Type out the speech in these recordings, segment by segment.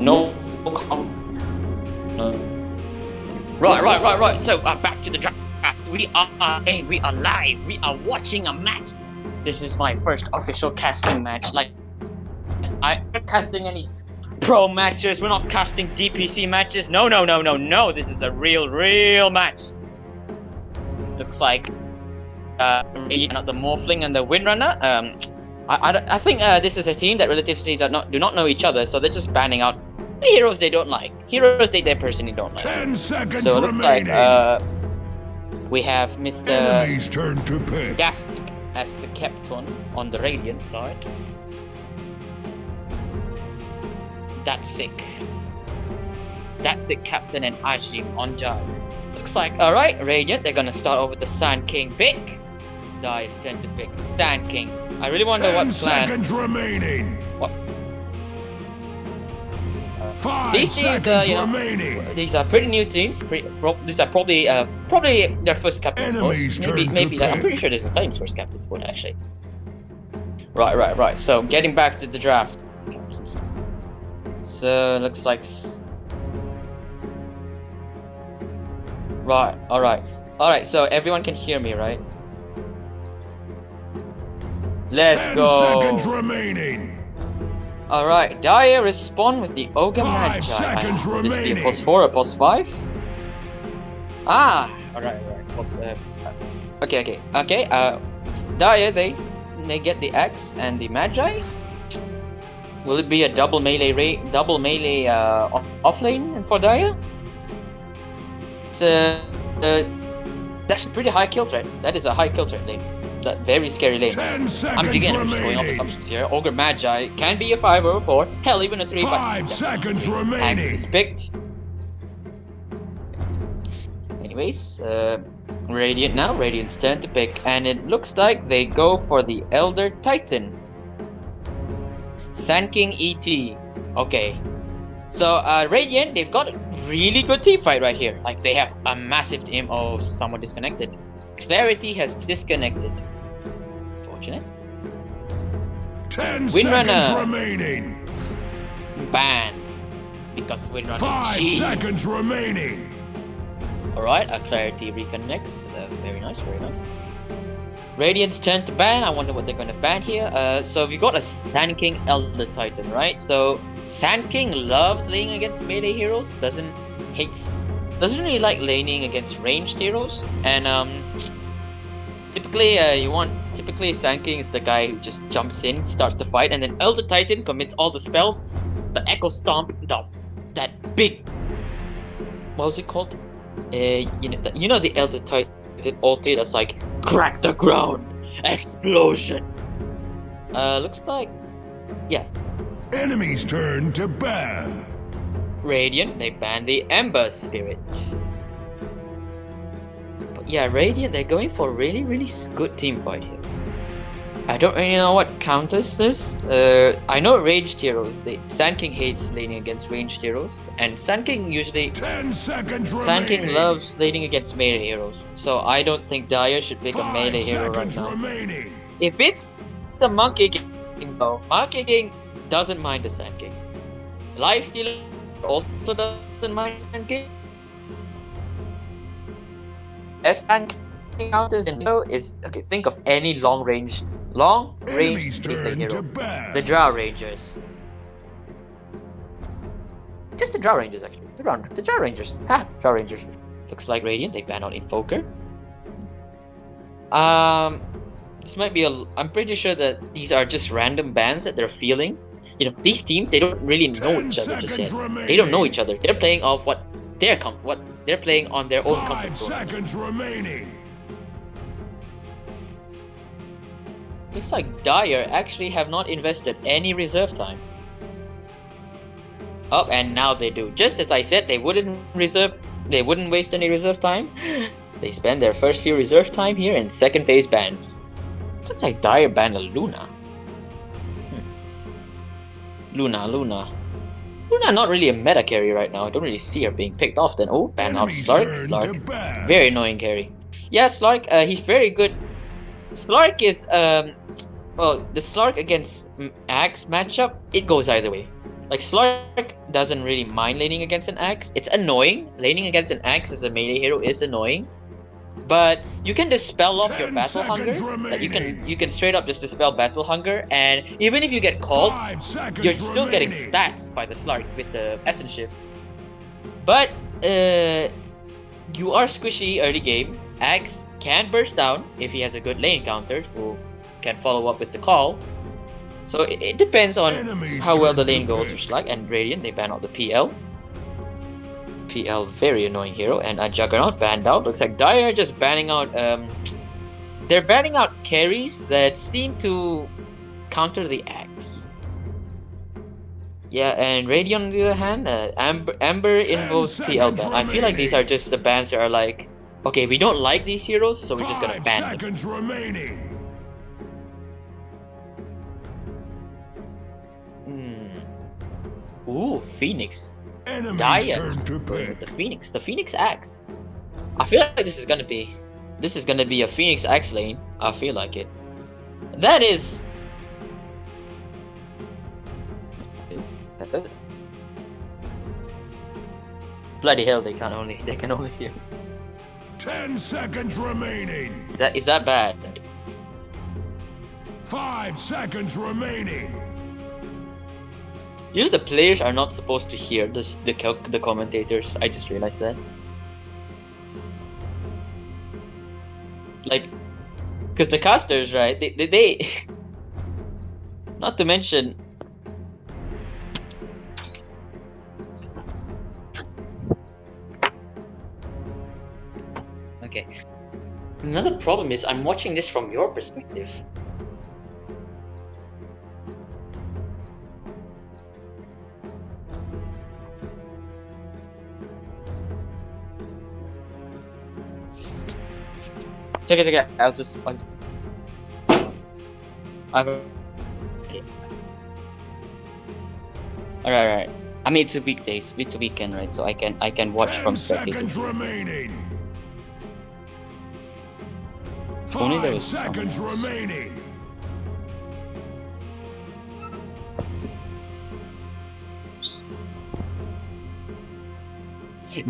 No. No. Right. So back to the draft. We are live. We are watching a match. This is my first official casting match. Like, I'm not casting any pro matches. We're not casting DPC matches. No. This is a real match. Looks like the Morphling and the Windrunner. I think this is a team that relatively do not know each other, so they're just banning out the heroes they don't like. Heroes they personally don't like. 10 seconds so it looks remaining. like we have Mr. Enemy's turn to pick. Gastic as the captain on the Radiant side. That's sick. Captain and Ajim on job. Looks like, alright, Radiant, they're gonna start off with the Sand King pick. Dice turn to pick Sand King. I really wonder what 10 clan. seconds remaining. What? 5 These teams, seconds you know, remaining. these are pretty new teams. These are probably their first captain's vote. Enemy's turn Maybe to I'm pick. pretty sure this is Flame's first captain's vote actually. Right. So getting back to the draft. So looks like. Right. All right. So everyone can hear me, right? Let's 10 go. seconds remaining. Alright, Daya respond with the Ogre 5 Magi. seconds This be a remaining. +4 or +5? Alright. Okay. Daya, they get the X and the Magi. Will it be a double melee off lane for Daya? It's that's a pretty high kill threat. That is a high kill threat lane. That very scary lane. 10 seconds I'm just going off assumptions here. Ogre Magi can be a 5 or a 4. Hell, even a 3. 5 seconds remaining. Axe is picked. Anyways, Radiant now. Radiant's turn to pick, and it looks like they go for the Elder Titan. Sand King ET. Okay. So Radiant, they've got a really good team fight right here. Like they have a massive team. Oh, someone disconnected. Clarity has disconnected. Fortunate. 10 Windrunner. seconds remaining. Ban. Because Windrunner. 5 Jeez. seconds remaining. Alright, our Clarity reconnects. Very nice. Radiant's turn to ban. I wonder what they're going to ban here. So we got a Sand King Elder Titan, right? So Sand King loves laying against melee heroes. Doesn't really like laning against ranged heroes. And typically Sand King is the guy who just jumps in, starts the fight, and then Elder Titan commits all the spells. The Echo Stomp, that big, what was it called? You know the Elder Titan ulti that's like crack the ground, explosion. Looks like, yeah. Enemy's turn to ban. Radiant, they ban the Ember Spirit. But yeah, Radiant, they're going for a really good team fight here. I don't really know what counters this. I know ranged heroes. Sand King hates laning against ranged heroes, and Sand King usually 10 seconds remaining. Sand King loves laning against melee heroes. So I don't think Daya should pick a 5 melee hero right seconds now. remaining. If it's the Monkey King though, Monkey King doesn't mind the Sand King. Lifestealer also doesn't mind Sand King. As Sand King counters in hero is okay. Think of any long ranged Enemy's safe lane turn to hero. ban. The Drow Rangers. Just the Drow Rangers actually. The Drow Rangers. Drow Rangers. Looks like Radiant. They ban out Invoker. This might be I'm pretty sure that these are just random bans that they're feeling. You know, these teams, they don't really know 10 each other just yet. seconds remaining. They don't know each other. They're playing off what they're playing on their own 5 comfort zone. seconds remaining. Looks like Dire actually have not invested any reserve time. Oh, and now they do. Just as I said, they wouldn't waste any reserve time. They spend their first few reserve time here in second phase bans. Looks like Dire banned a Luna. Luna. Luna not really a meta carry right now. I don't really see her being picked often. Oh, ban out Enemy's Slark. turn to ban. Very annoying carry. Yeah, Slark, he's very good. Slark is, well, the Slark against Axe matchup, it goes either way. Like, Slark doesn't really mind laning against an axe. It's annoying. Laning against an axe as a melee hero is annoying. But you can dispel off your battle hunger. Like, you can straight up just dispel battle hunger, and even if you get called, you're still getting stats by the Slark with the Essence Shift. But you are squishy early game. Axe can burst down if he has a good lane counter who can follow up with the call. So it depends on how well the lane goes for Slark. And Radiant, they ban out the PL. PL, very annoying hero. And a Juggernaut banned out. Looks like Dire just banning out. They're banning out carries that seem to counter the axe. Yeah, and Radiant on the other hand, Amber invokes PL ban. I feel like these are just the bans that are like, okay, we don't like these heroes, so we're just gonna ban them. Remaining. Ooh, Phoenix. Enemy's Dire turn to with pick. the Phoenix axe. I feel like this is gonna be a Phoenix axe lane. I feel like it. That is. Bloody hell! They can only heal. 10 seconds remaining. That is that bad. 5 seconds remaining. You know the players are not supposed to hear this. The commentators. I just realized that. Like, because the casters, right? They not to mention. Okay. Another problem is I'm watching this from your perspective. Check it. I'll just. Alright. I mean, it's a weekdays. It's a weekend, right? So I can watch from spectator. 10 seconds remaining. If only there 5 was seconds someone else. remaining.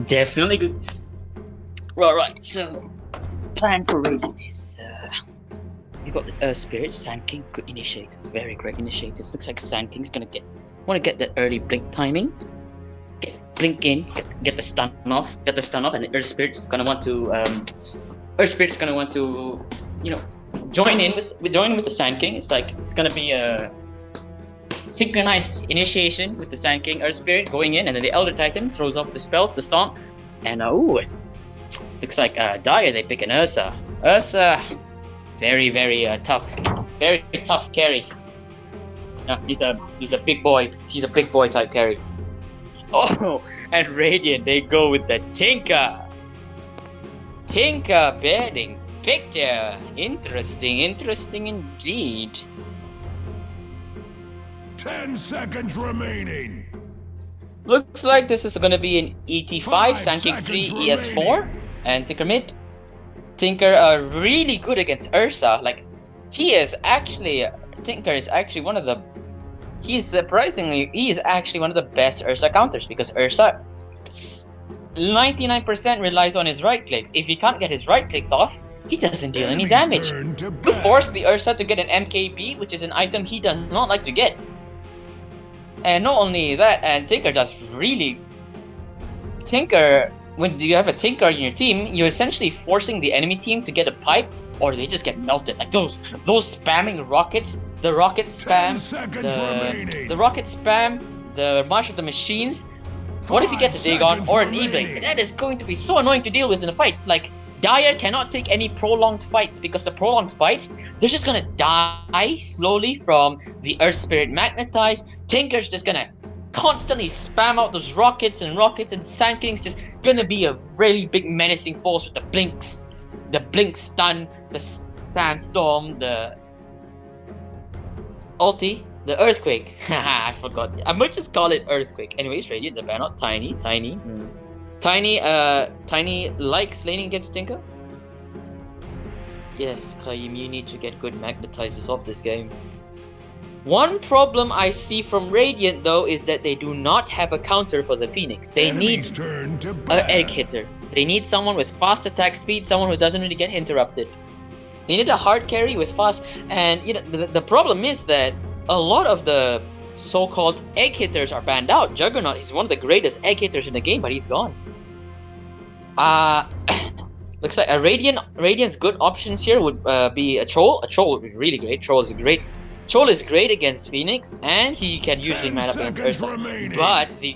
Definitely good. Right. So, plan for raiding is you got the Earth Spirit, Sand King, good initiators, very great initiators. Looks like Sand King's gonna want to get that early blink timing. Blink in, get the stun off, and the Earth Spirit's gonna want to, you know, join in with the Sand King. It's like it's gonna be a synchronized initiation with the Sand King, Earth Spirit going in, and then the Elder Titan throws up the spells, the stomp, and looks like Dire they pick an Ursa. Very tough carry. Yeah, he's a big boy. He's a big boy type carry. Oh, and Radiant they go with the Tinker banning picture. Interesting indeed. 10 seconds remaining. Looks like this is gonna be an ET5, 5 Sand King 3, seconds ES4, remaining. and Tinker mid. Tinker are really good against Ursa. Like, Tinker is actually one of the. He is actually one of the best Ursa counters because Ursa 99% relies on his right clicks. If he can't get his right clicks off, he doesn't deal any damage. You force the Ursa to get an MKB, which is an item he does not like to get. And not only that, and Tinker does really. When you have a Tinker in your team, you're essentially forcing the enemy team to get a pipe, or they just get melted. Like those spamming rockets, the rocket spam, the rocket spam, the March of the Machines. What if he gets a Dagon or an E-Blink? That is going to be so annoying to deal with in the fights. Like, Dire cannot take any prolonged fights because the prolonged fights, they're just gonna die slowly from the Earth Spirit Magnetize. Tinker's just gonna constantly spam out those rockets, and Sand King's just gonna be a really big menacing force with the blinks, the blink stun, the sandstorm, the ulti, the earthquake. Haha, I forgot. I might just call it earthquake. Anyways, Radiant, the banner, Tiny likes laning against Tinker. Yes, Kaim, you need to get good magnetizers off this game. One problem I see from Radiant though is that they do not have a counter for the Phoenix. They Enemy's need turn to an bat. egg hitter. They need someone with fast attack speed, someone who doesn't really get interrupted. They need a hard carry with fast, and you know the problem is that a lot of the so-called egg hitters are banned out. Juggernaut, he's one of the greatest egg hitters in the game, but he's gone. Looks like a Radiant's good options here would be a Troll. A Troll would be really great. Troll is great. Troll is great against Phoenix, and he can usually man up against Ursa. Remaining. But the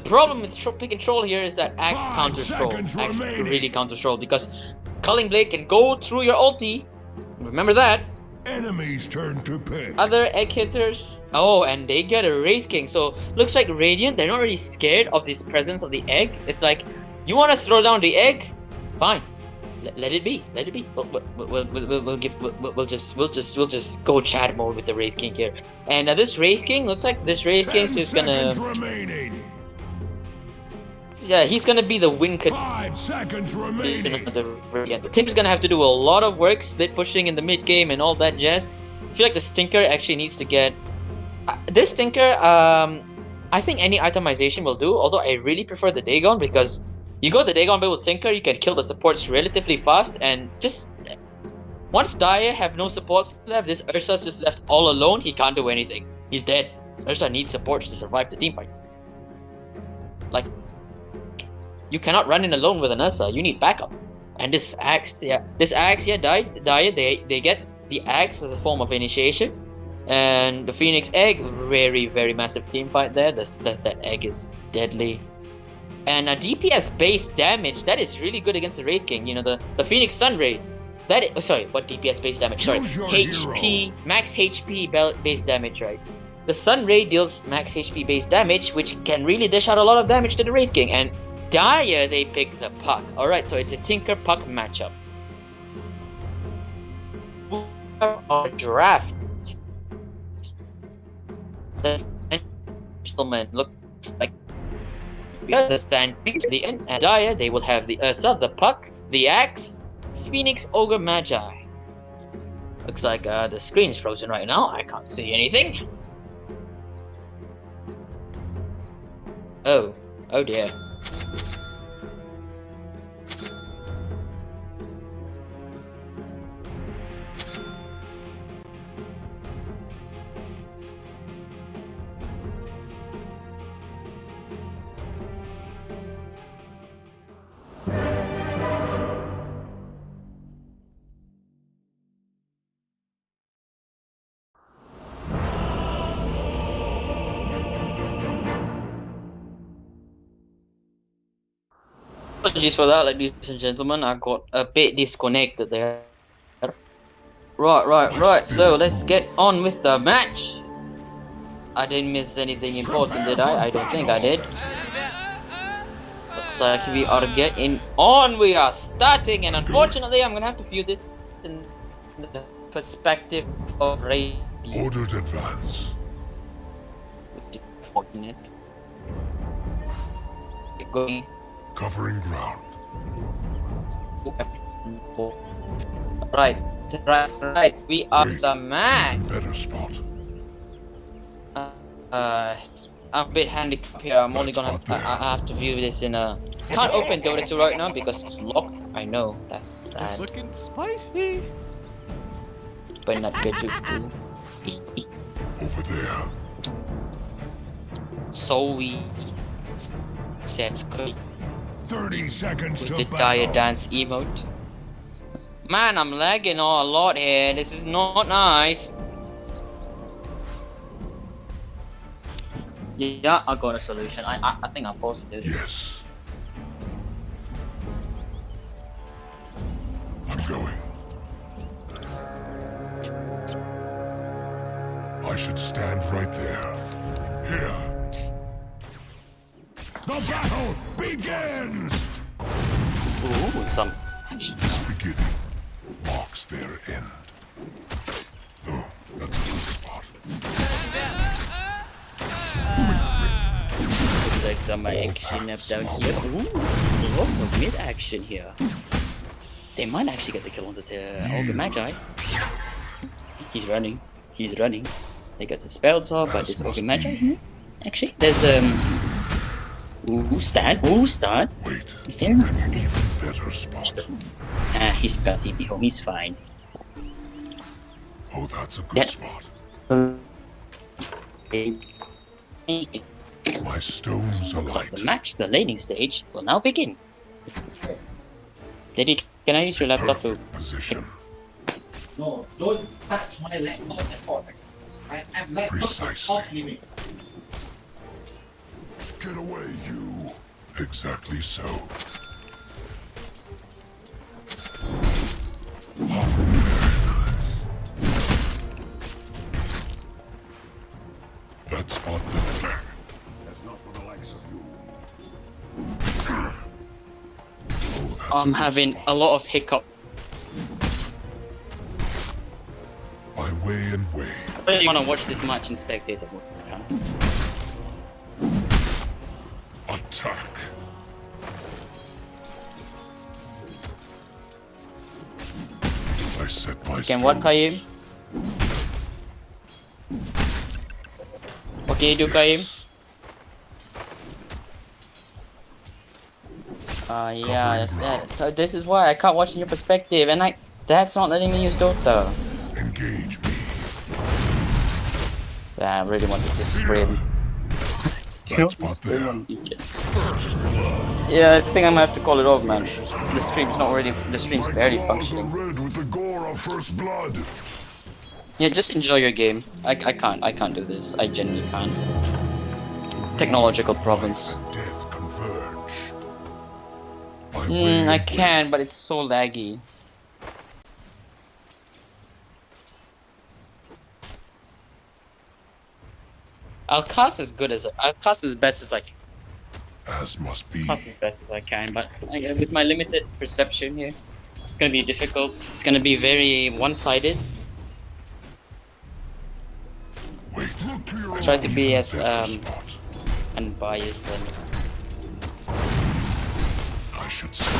problem with picking Troll here is that Axe 5 counters Troll. seconds Axe remaining. really counters Troll because Culling Blade can go through your ulti. Remember that. Enemy's turn to pick. Other egg hitters. Oh, and they get a Wraith King. So looks like Radiant, they're not really scared of this presence of the egg. It's like, you want to throw down the egg? Fine. Let it be. Let it be. We'll just go chat mode with the Wraith King here. And this Wraith King looks like this Wraith King's just gonna. Remaining. Yeah, he's gonna be the win. 5 seconds remaining. The team's gonna have to do a lot of work, split pushing in the mid game and all that jazz. I feel like the Stinker actually needs to get this Stinker. I think any itemization will do. Although I really prefer the Dagon because you go the Dagon build with Tinker, you can kill the supports relatively fast, and just once Daya have no supports left, this Ursa's just left all alone. He can't do anything. He's dead. Ursa needs supports to survive the team fights. Like, you cannot run in alone with an Ursa. You need backup. And this axe, died. Daya, they get the axe as a form of initiation, and the Phoenix egg, very very massive team fight there. That egg is deadly. And a DPS based damage, that is really good against the Wraith King. You know, the Phoenix Sun Ray. That is, sorry, what DPS based damage? Sorry, HP, max HP based damage, right? The Sun Ray deals max HP based damage, which can really dish out a lot of damage to the Wraith King. And Daya, they pick the Puck. Alright, so it's a Tinker Puck matchup. Our draft. The gentleman looks like the Sand the end, and Daya, they will have the Ursa, the Puck, the Axe, Phoenix, Ogre, Magi. Looks like the screen is frozen right now. I can't see anything. Oh dear. Apologies for that, ladies and gentlemen. I got a bit disconnected there. Right. So let's get on with the match. I didn't miss anything important, did I? I don't think I did. Looks like we are getting on. We are starting, and unfortunately, I'm gonna have to view this in the perspective of Ray. Ordered advance. Unfortunate. Keep going. Covering ground. Right. We are the match. Better spot. I'm a bit handicapped here. I'm only gonna I have to view this in a. Can't open Dota 2 right now because it's locked. I know that's sad. It's looking spicy. But not good to do. Over there. So we sets quick 30 seconds with to the Dire battle. Dance emote. Man, I'm lagging a lot here. This is not nice. Yeah, I got a solution. I think I'm supposed to do this. Yes. I'm going. I should stand right there. Here. The battle begins! Ooh, some action. This beginning marks their end. Though, that's a good spot. Looks like some action up down here. Ooh, lots of mid action here. They might actually get the kill on the Ogre Magi. He's running. They got the spells off, but it's Ogre Magi here. Actually, there's Ustad. Wait, Is there? an even better spot. He's got TP home. He's fine. Oh, that's a good Yeah. spot. The My stones alight. match, the laning stage, will now begin. Daddy, can I use your laptop to? Perfect position. No, don't touch my laptop at all. I have laptop Precisely. off limits. Get away, you. Exactly so. That spot that That's not for the likes of you. Oh, that's a I'm good having spot. a lot of hiccup. I weigh and weigh. I really want to watch this match in spectator mode. I can't. Attack. I set my You can what, Kaim? What can you do, Kaim? Yeah, that's that. This is why I can't watch in your perspective, and that's not letting me use Dota. Engage me. Yeah, I really wanted to scream. That spot there. Yeah, I think I'm gonna have to call it off, man. The stream's not really. The stream's barely Walls are functioning. red with the gore of first blood. Yeah, just enjoy your game. I can't do this. I genuinely can't. Technological problems. Death converge. I can, but it's so laggy. I'll cast as best as I can. As must be. Cast as best as I can, but with my limited perception here, it's gonna be difficult. It's gonna be very one-sided. Wait. Look to your Try to be as better spot. unbiased and I should say.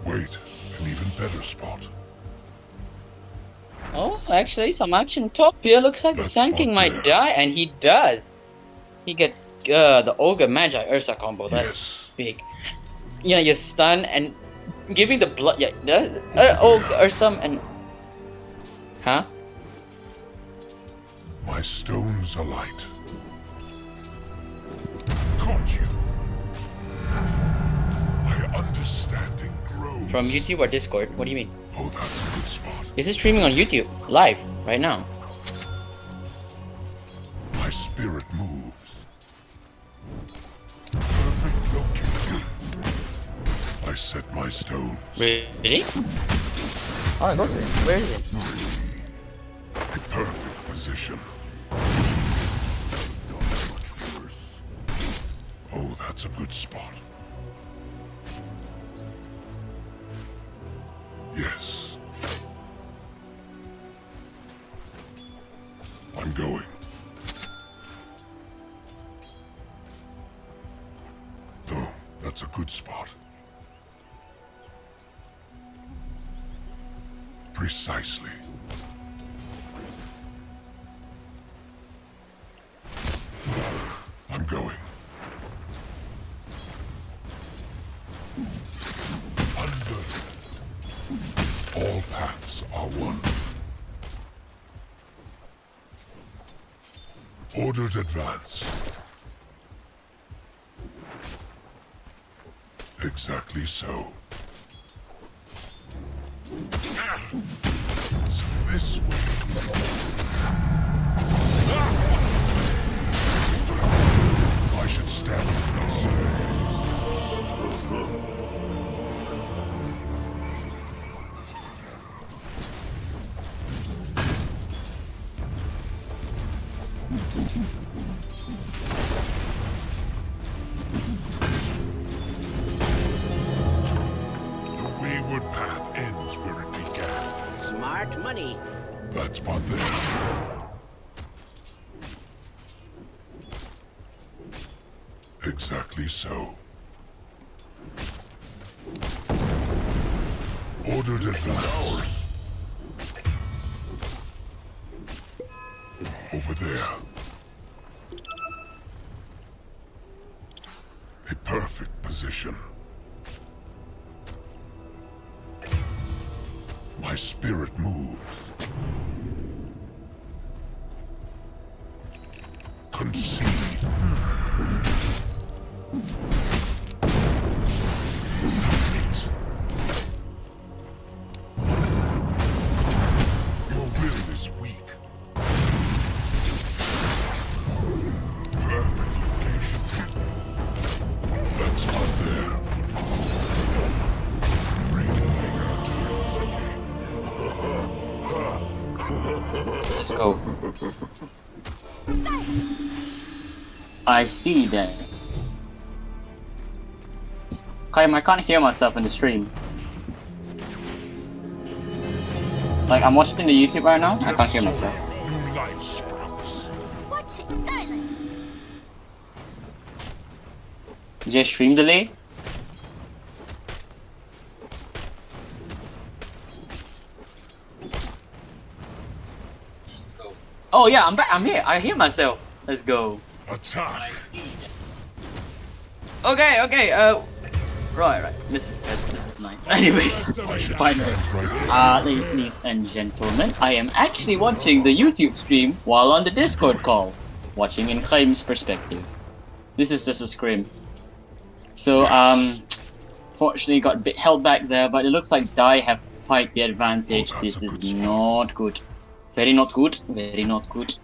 Wait, an even better spot. oh, actually, some action top here. Looks like the Let's Sand King spot might there. die, and he does. He gets the Ogre Magi Ursa combo. That's Yes. big. Yeah, you stun and giving the blood. Yeah, Ogre Ursa and huh? My stones alight. Caught you. My understanding grows. From YouTube or Discord? What do you mean? Oh, that's a good spot. This is streaming on YouTube live right now. My spirit moves. Perfect location. I set my stones. Really? Oh, I go to it. Where is it? A perfect position. Oh, that's a good spot. Yes. I'm going. Oh, that's a good spot. Precisely. I'm going. Under. All paths are one. Ordered advance. Exactly so. So this way. I should stand close. The wayward path ends where it began. Smart money. That spot there. Exactly so. Ordered advance. over there. A perfect position. My spirit moves. Concede. Submit. Your will is weak. Perfect location. That's not there. Radiating turns again. Let's go. I see that. I can't hear myself in the stream. Like, I'm watching the YouTube right now, I can't hear myself. New life sprouts. Watching silence. Is there stream delay? Oh yeah, I'm back. I'm here. I hear myself. Let's go. Attack. I see that. Okay. Right. This is nice. Anyways, I should finally. stand right there. Ladies and gentlemen, I am actually watching the YouTube stream while on the Discord call, watching in Claim's perspective. This is just a Skrim. So fortunately got a bit held back there, but it looks like Dai have quite the advantage. Oh, This that's a is good not good. Very not good. Very not good.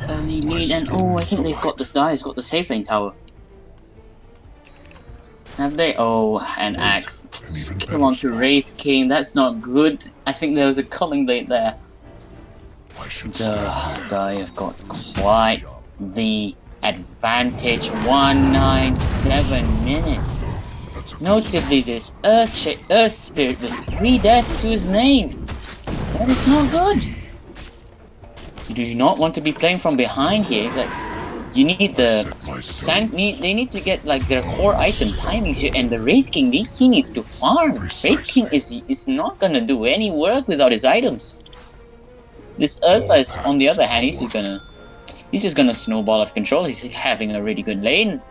Early lead, and oh, I think they've got this. Dai's got the safe lane tower. Have they? Oh, an axe. Come on to Wraith King. That's not good. I think there was a culling blade there. I should stand there. Dai have got quite the advantage. 197 minutes. That's a good Notably, this Earth Spirit with 3 deaths to his name. That is not good. You do not want to be playing from behind here. Like, you need the they need to get like their core item timings here, and the Wraith King he needs to farm. Wraith King is not gonna do any work without his items. This Ursa is, on the other hand, he's just gonna snowball out of control. He's having a really good lane.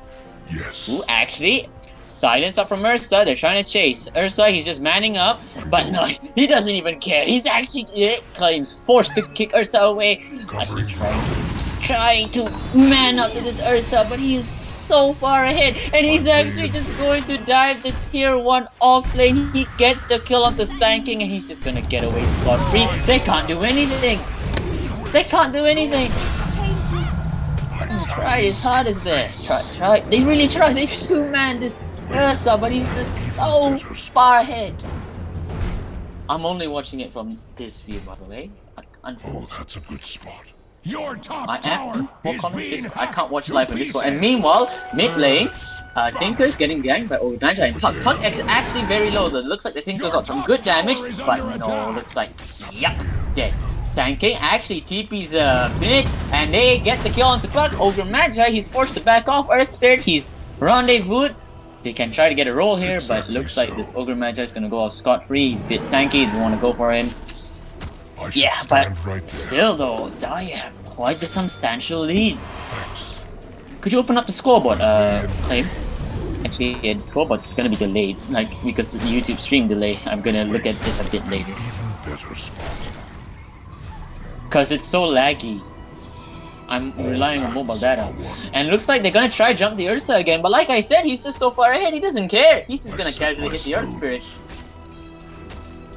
Yes. Ooh, actually, silence up from Ursa. They're trying to chase Ursa. He's just manning up, but no, he doesn't even care. He's actually Claims forced to kick Ursa away. Covering He's trying to man up to this Ursa, but he is so far ahead, and he's actually just going to dive the tier 1 off lane. He gets the kill on the Sand King, and he's just gonna get away scot-free. They can't do anything. They can't do anything. Tried his hardest there. Try. They really tried. They 2-man this Ursa, but he's just so far ahead. I'm only watching it from this view, by the way. Oh, Unfortunately. that's a good spot. Your top I tower am is being I can't watch hacked live to on Discord. pieces. And meanwhile, mid lane, Tinker's getting ganked by Ognanja, and Puck is actually very low. It looks like the Tinker got some good damage, but no, looks like yup, dead. Sand King actually TP's mid, and they get the kill onto Puck. Ogre Magi, he's forced to back off. Earth Spirit, he's rendezvoused. They can try to get a roll here, but it looks like this Ogre Magi is gonna go off scot-free. He's a bit tanky. They want to go for him. I should Yeah, but stand right there. still though, Dai have quite the substantial lead. Thanks. Could you open up the scoreboard, Claim? Actually, yeah, the scoreboard's gonna be delayed, like, because the YouTube stream delay. I'm gonna look at it a bit later. Even better spot. Cause it's so laggy. I'm relying on mobile data. And it looks like they're gonna try jump the Ursa again, but like I said, he's just so far ahead, he doesn't care. He's just gonna casually hit the Earth Spirit.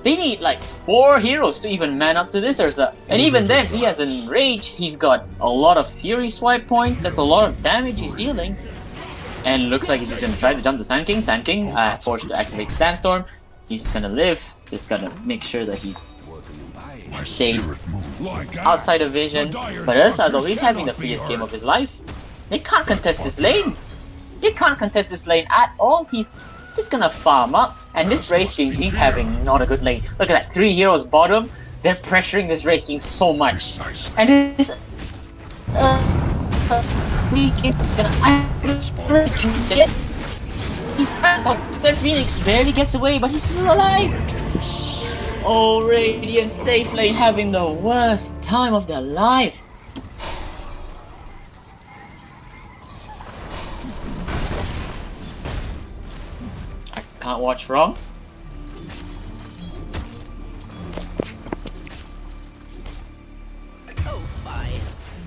They need like 4 heroes to even man up to this Ursa. And even then, he has Enrage, he's got a lot of Fury swipe points, that's a lot of damage he's dealing. And looks like he's just gonna try to jump the Sand King. Sand King forced to activate Sandstorm. He's just gonna live, just gotta make sure that he's stayed outside of vision. But Ursa though, he's having the freest game of his life. They can't contest this lane. They can't contest this lane at all. He's just gonna farm up. And this Wraith King, he's having not a good lane. Look at that, 3 heroes bottom. They're pressuring this Wraith King so much. And this Wraith King is gonna Wraith King's dead. He's out. Their Phoenix barely gets away, but he's still alive. Oh, Radiant safe lane having the worst time of their life. can't watch wrong.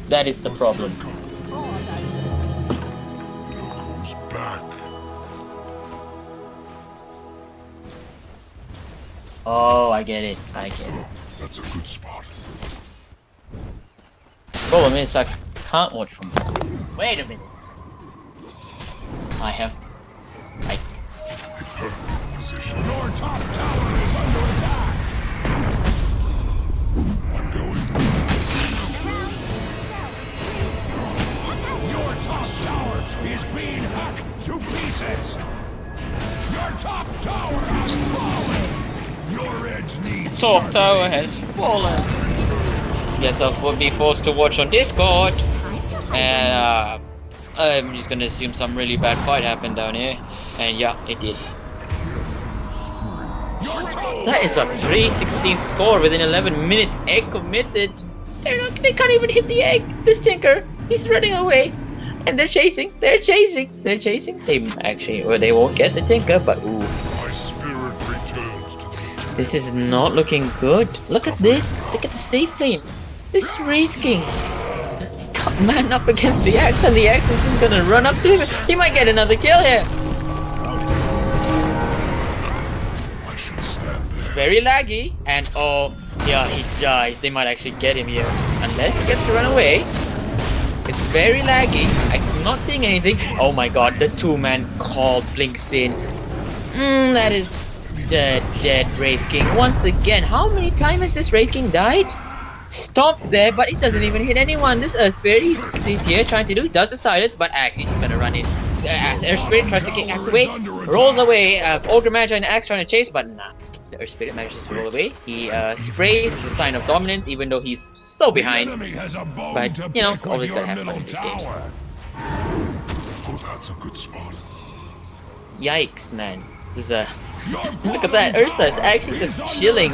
That is the problem. Look who's back. Oh, I get it. I get it. Oh, that's a good spot. Problem is, I can't watch from. Wait a minute. I have. A perfect position. Your top tower is under attack. I'm going. Your top tower is being hacked to pieces. Your top tower has fallen. Your edge needs Top tower has fallen. Guess I will be forced to watch on Discord. And I'm just gonna assume some really bad fight happened down here. And yeah, it did. That is a 316 score within 11 minutes. Egg committed. They can't even hit the egg. This tinker, he's running away. And they're chasing. They're chasing. They're chasing. They actually, well, they won't get the tinker, but oof. My spirit returns to the This is not looking good. Look at this. Look at the safe lane. This Wraith King. He can't man up against the axe, and the axe is just gonna run up to him. He might get another kill here. I should stand It's there. very laggy, and oh, yeah, he dies. They might actually get him here. Unless he gets to run away. It's very laggy. I'm not seeing anything. Oh my god, the two-man call blinks in. That is the dead Wraith King. Once again, how many times has this Wraith King died? Stop there, but it doesn't even hit anyone. This Earth Spirit, he's here trying to do, does the silence, but Axe, he's just gonna run in. Earth Spirit tries to kick Axe away, rolls away. Ogre Magi and Axe trying to chase, but nah. The Earth Spirit manages to roll away. He sprays the sign of dominance, even though he's so behind. But, you know, always gotta have fun in these games. Oh, that's a good spot. Yikes, man. This is a... Look at that, Ursa is actually just chilling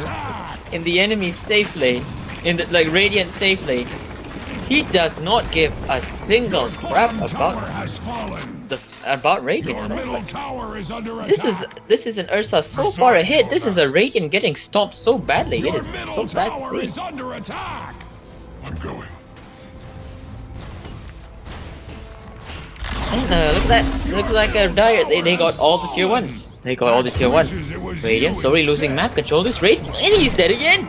in the enemy's safe lane. In the, like, Radiant safe lane. He does not give a single crap about Radiant. Like, this is an Ursa so far ahead. This is a Radiant getting stomped so badly. It is so sad to see. I'm going. And look at that. Looks like a dire. They got all the tier 1s. They got all the tier 1s. Radiant slowly losing map control. This Radiant, and he's dead again.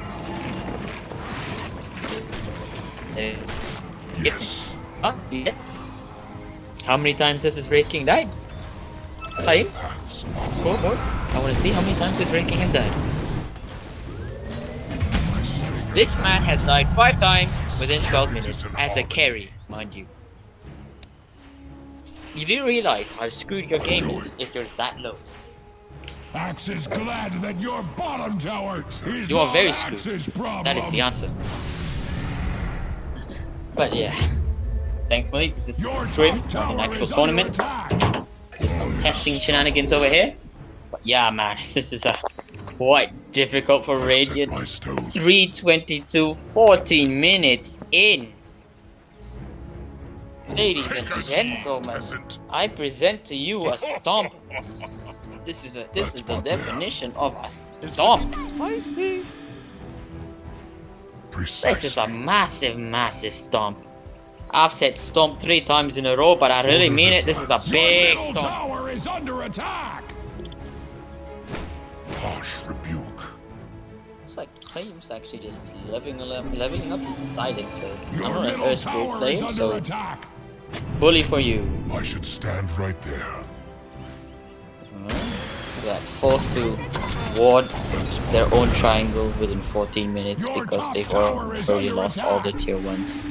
Yes. Yeah. How many times has this Wraith King died? 5? Paths of Scoreboard. I want to see how many times this Wraith King has died. my string. This man has died 5 times within 12 minutes as a carry, mind you. You do realize how screwed your game is if you're that low. Axe is glad that your bottom tower is You are very not screwed. Axe's problem. That is the answer. But yeah, thankfully this is Skrim, not an actual tournament. Just some testing shenanigans over here. But yeah, man, this is quite difficult for I set Radiant. my stones. 322, 14 minutes in. Ladies and gentlemen, I present to you a stomp. This is the definition of a stomp. This is a massive, massive stomp. I've said stomp 3 times in a row, but I really mean it. This is a big stomp. Tower is under attack. Harsh rebuke. It's like Claim's actually just leveling up his silence phase. I'm Your not an middle Earth Spirit tower player, is under so attack. bully for you. I should stand right there. That forced to ward their own triangle within 14 minutes because they've already lost all their tier 1s.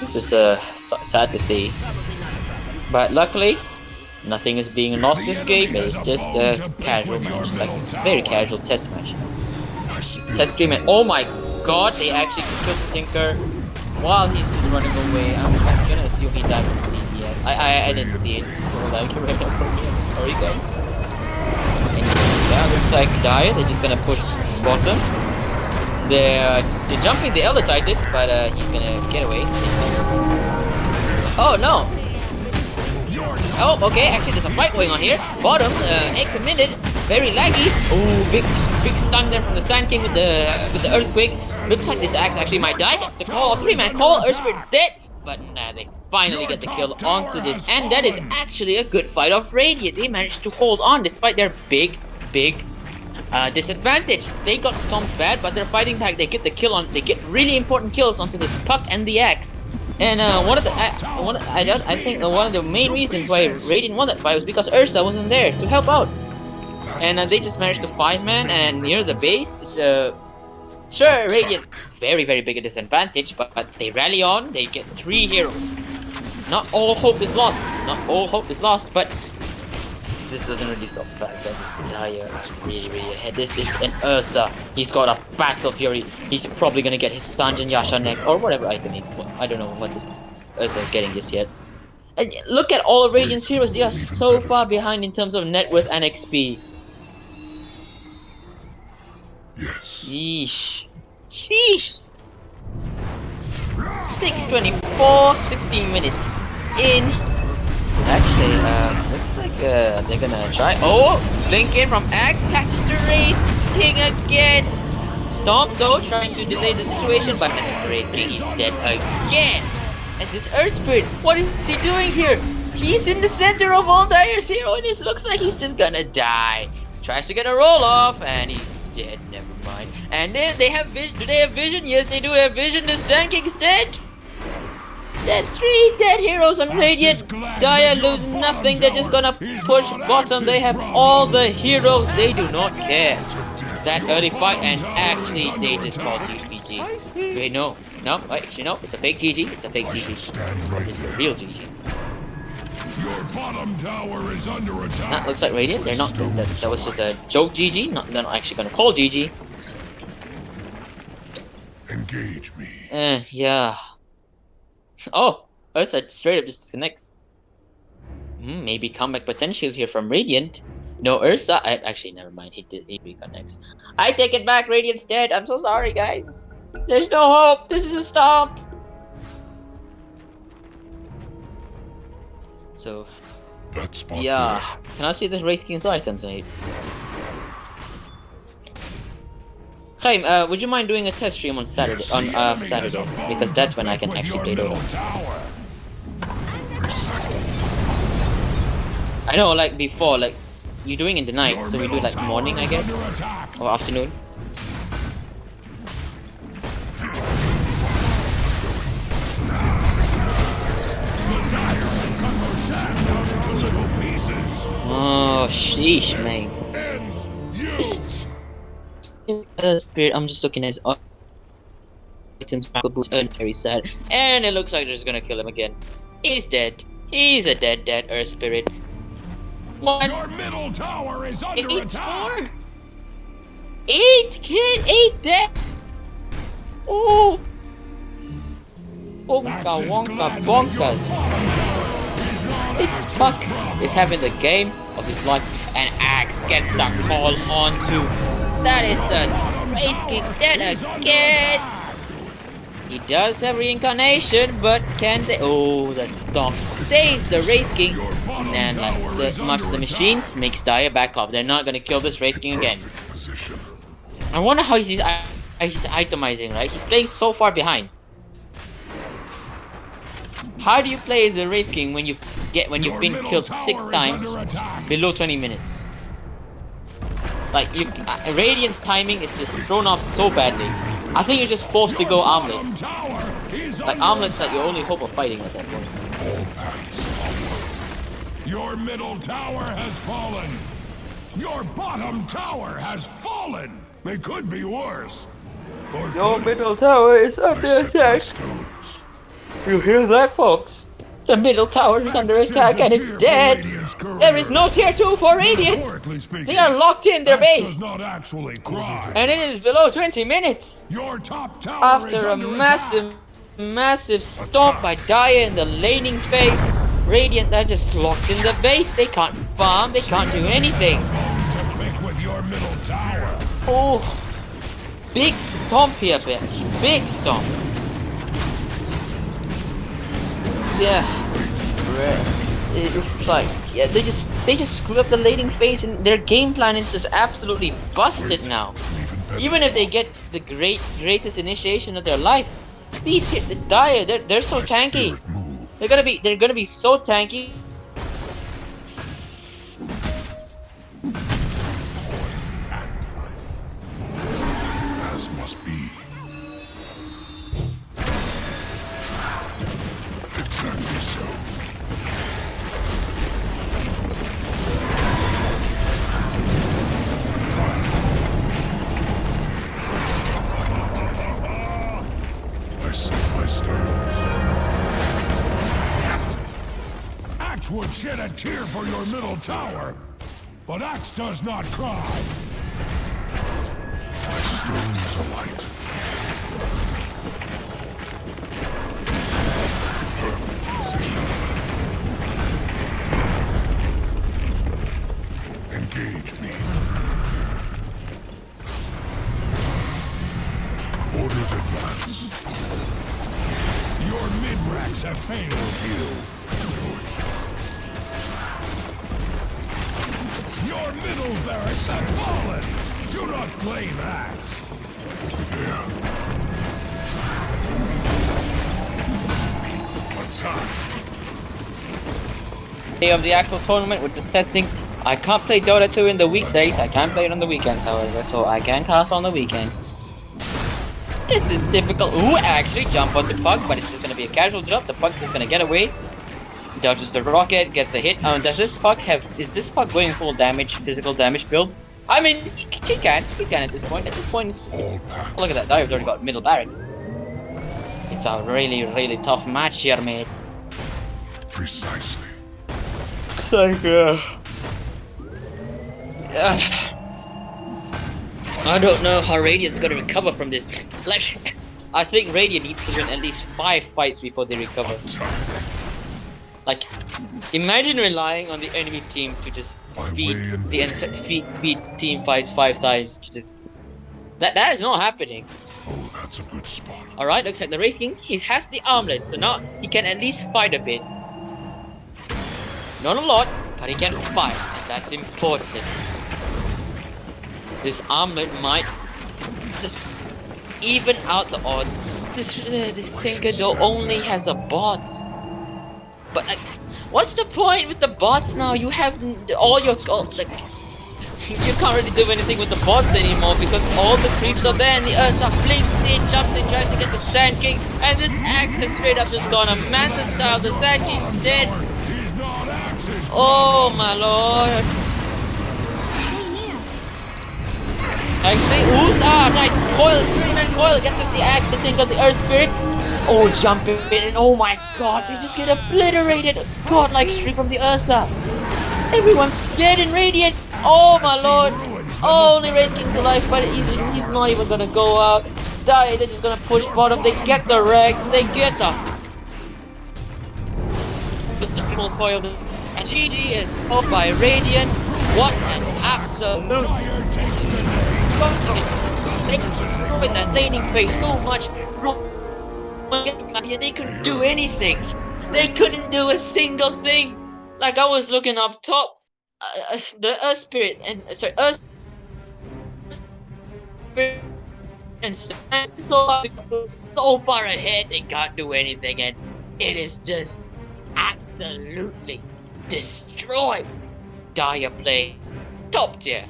This is sad to see. But luckily, nothing is being lost this game. It's just a casual match. It's like a very casual test match. My spirit. Test stream, and oh my god, they actually killed the Tinker while he's just running away. I'm gonna assume he died from DPS. I didn't see it, so like right now for me. I'm sorry, guys. Yeah, looks like Dire. They're just gonna push bottom. They're jumping the Elder Titan, but he's gonna get away. Oh no! Oh, okay. Actually, there's a fight going on here. Bottom, 8 minute. Very laggy. Oh, big stun there from the Sand King with the earthquake. Looks like this axe actually might die. That's the call. A 3-man call. Earthspirit's dead. But nah, they finally get the kill onto this, and that is actually a good fight of Radiant. They managed to hold on despite their big disadvantage. They got stomped bad, but they're fighting back. They get the kill on. They get really important kills onto this puck and the axe. And I think one of the main reasons why Radiant won that fight was because Ursa wasn't there to help out. And they just managed to 5-man and near the base. It's sure, Radiant very big a disadvantage, but they rally on. They get 3 heroes. Not all hope is lost. Not all hope is lost, but this doesn't really stop the fact that Daya is really ahead. This is an Ursa. He's got a Battle Fury. He's probably gonna get his Sanjin Yasha next, or whatever item. I don't know what this Ursa is getting just yet. And look at all of Radiant's heroes. They are so far behind in terms of net worth and XP. Yes. Yeesh. Sheesh. 6:24, 16 minutes in. Actually, looks like they're gonna try. Oh, Lincoln from Axe catches the Wraith King again. Stomp though, trying to delay the situation, but the Wraith King is dead again. And this Earth Spirit, what is he doing here? He's in the center of all Dire's hero, and it looks like he's just gonna die. Tries to get a roll off, and he's dead. Never mind. And then they have vision. Do they have vision? Yes, they do have vision. The Sand King's dead. That's 3 dead heroes on Radiant. Dire lose nothing. They're just gonna push bottom. They have all the heroes. They do not care. That early fight, and actually they just call GG. Wait, no, actually no. It's a fake GG. It's a fake GG. It's a real GG. Your bottom tower is under attack. That looks like Radiant. They're not. That was just a joke GG. They're not actually gonna call GG. Engage me. Yeah. Oh, Ursa straight up just disconnects. Maybe comeback potential here from Radiant. No, Ursa. Actually, never mind. He reconnects. I take it back. Radiant's dead. I'm so sorry, guys. There's no hope. This is a stomp. So, That spot yeah. there. Can I see the Wraith King's items tonight? Chaim, would you mind doing a test stream on Saturday? Saturday, because that's when I can actually play Dota. I know, like before, like you're doing in the night, so we do like morning, I guess, or afternoon. Oh, sheesh, man. Spirit, I'm just looking at his items. Boost and very sad. And it looks like they're just gonna kill him again. He's dead. He's a dead Earth Spirit. What? Your middle tower is under 8 attack. 8 deaths. Ooh. Bonka wonka bonkas. This fuck is having the game of his life, and Axe gets the call onto. That is the Wraith King dead again. He does have reincarnation, but can they? Oh, the stomp saves the Wraith King, and like much the machines makes Dire back off. They're not gonna kill this Wraith King again. I wonder how he's itemizing. Right, he's playing so far behind. How do you play as a Wraith King when you've been killed 6 times below 20 minutes? Like Radiant's timing is just thrown off so badly. I think you're just forced to go armlet. Like armlet's like your only hope of fighting at that point. Your middle tower has fallen. Your bottom tower has fallen. It could be worse. Your middle tower is under attack. You hear that, folks? The middle tower is under attack and it's dead. There is no tier 2 for Radiant. They are locked in their base. And it is below 20 minutes. After a massive stomp by Dire in the laning phase, Radiant are just locked in the base. They can't farm, they can't do anything. Oh, big stomp here, bitch. Big stomp. Yeah. it looks like, yeah, they just screw up the laning phase, and their game plan is just absolutely busted now. Even if they get the greatest initiation of their life, these hit the Dire, they're so tanky. They're gonna be so tanky. As must be. Exactly so. I set my stirrups. Axe would shed a tear for your middle tower, but Axe does not cry. My stones alight. Perfect position. Engage me. Ordered advance. Your mid-racks have failed you. Your middle barracks have fallen. Do not blame Axe. Over there. Attack. Day of the actual tournament, we're just testing. I can't play Dota 2 in the weekdays. I can play it on the weekends, however, so I can cast on the weekends. This is difficult. Ooh, actually jump on the puck, but it's just gonna be a casual jump. The puck's just gonna get away. Dodges the rocket, gets a hit. Does this puck have? Is this puck going full damage, physical damage build? I mean, he can at this point. At this point, it's oh, look at that. Dive's already got middle barracks. It's a really tough match here, mate. Precisely. It's like, I don't know how Radiant's gonna recover from this. I think Radiant needs to win at least 5 fights before they recover. Like, imagine relying on the enemy team to just beat team fights 5 times. Just that is not happening. Oh, that's a good spot. All right, looks like the Wraith King, he has the armlet, so now he can at least fight a bit. Not a lot, but he can fight. That's important. This armlet might just even out the odds. This Tinker though only has a bots. But like, what's the point with the bots now? You have all your like, you can't really do anything with the bots anymore because all the creeps are there and the Ursa blinks in, jumps in, tries to get the Sand King, and this axe has straight up just gone a Manta style. The Sand King's dead. Oh my lord. Actually, ooh, nice coil, 3-man coil gets us the axe, the Tinker, the Earth Spirits. Oh, jump in, and oh my god, they just get obliterated. Godlike streak from the Ursa. Everyone's dead in Radiant. Oh my lord. Only Wraith King's alive, but he's not even gonna go out. Die, they're just gonna push bottom. They get the Regs, they get the with the full coil. And GG is sold by Radiant. What an absolute. They destroyed that laning phase so much. They couldn't do anything. They couldn't do a single thing. Like, I was looking up top, the Earth Spirit and Earth Spirit and so far ahead they can't do anything, and it is just absolutely destroyed. Dire play, top tier,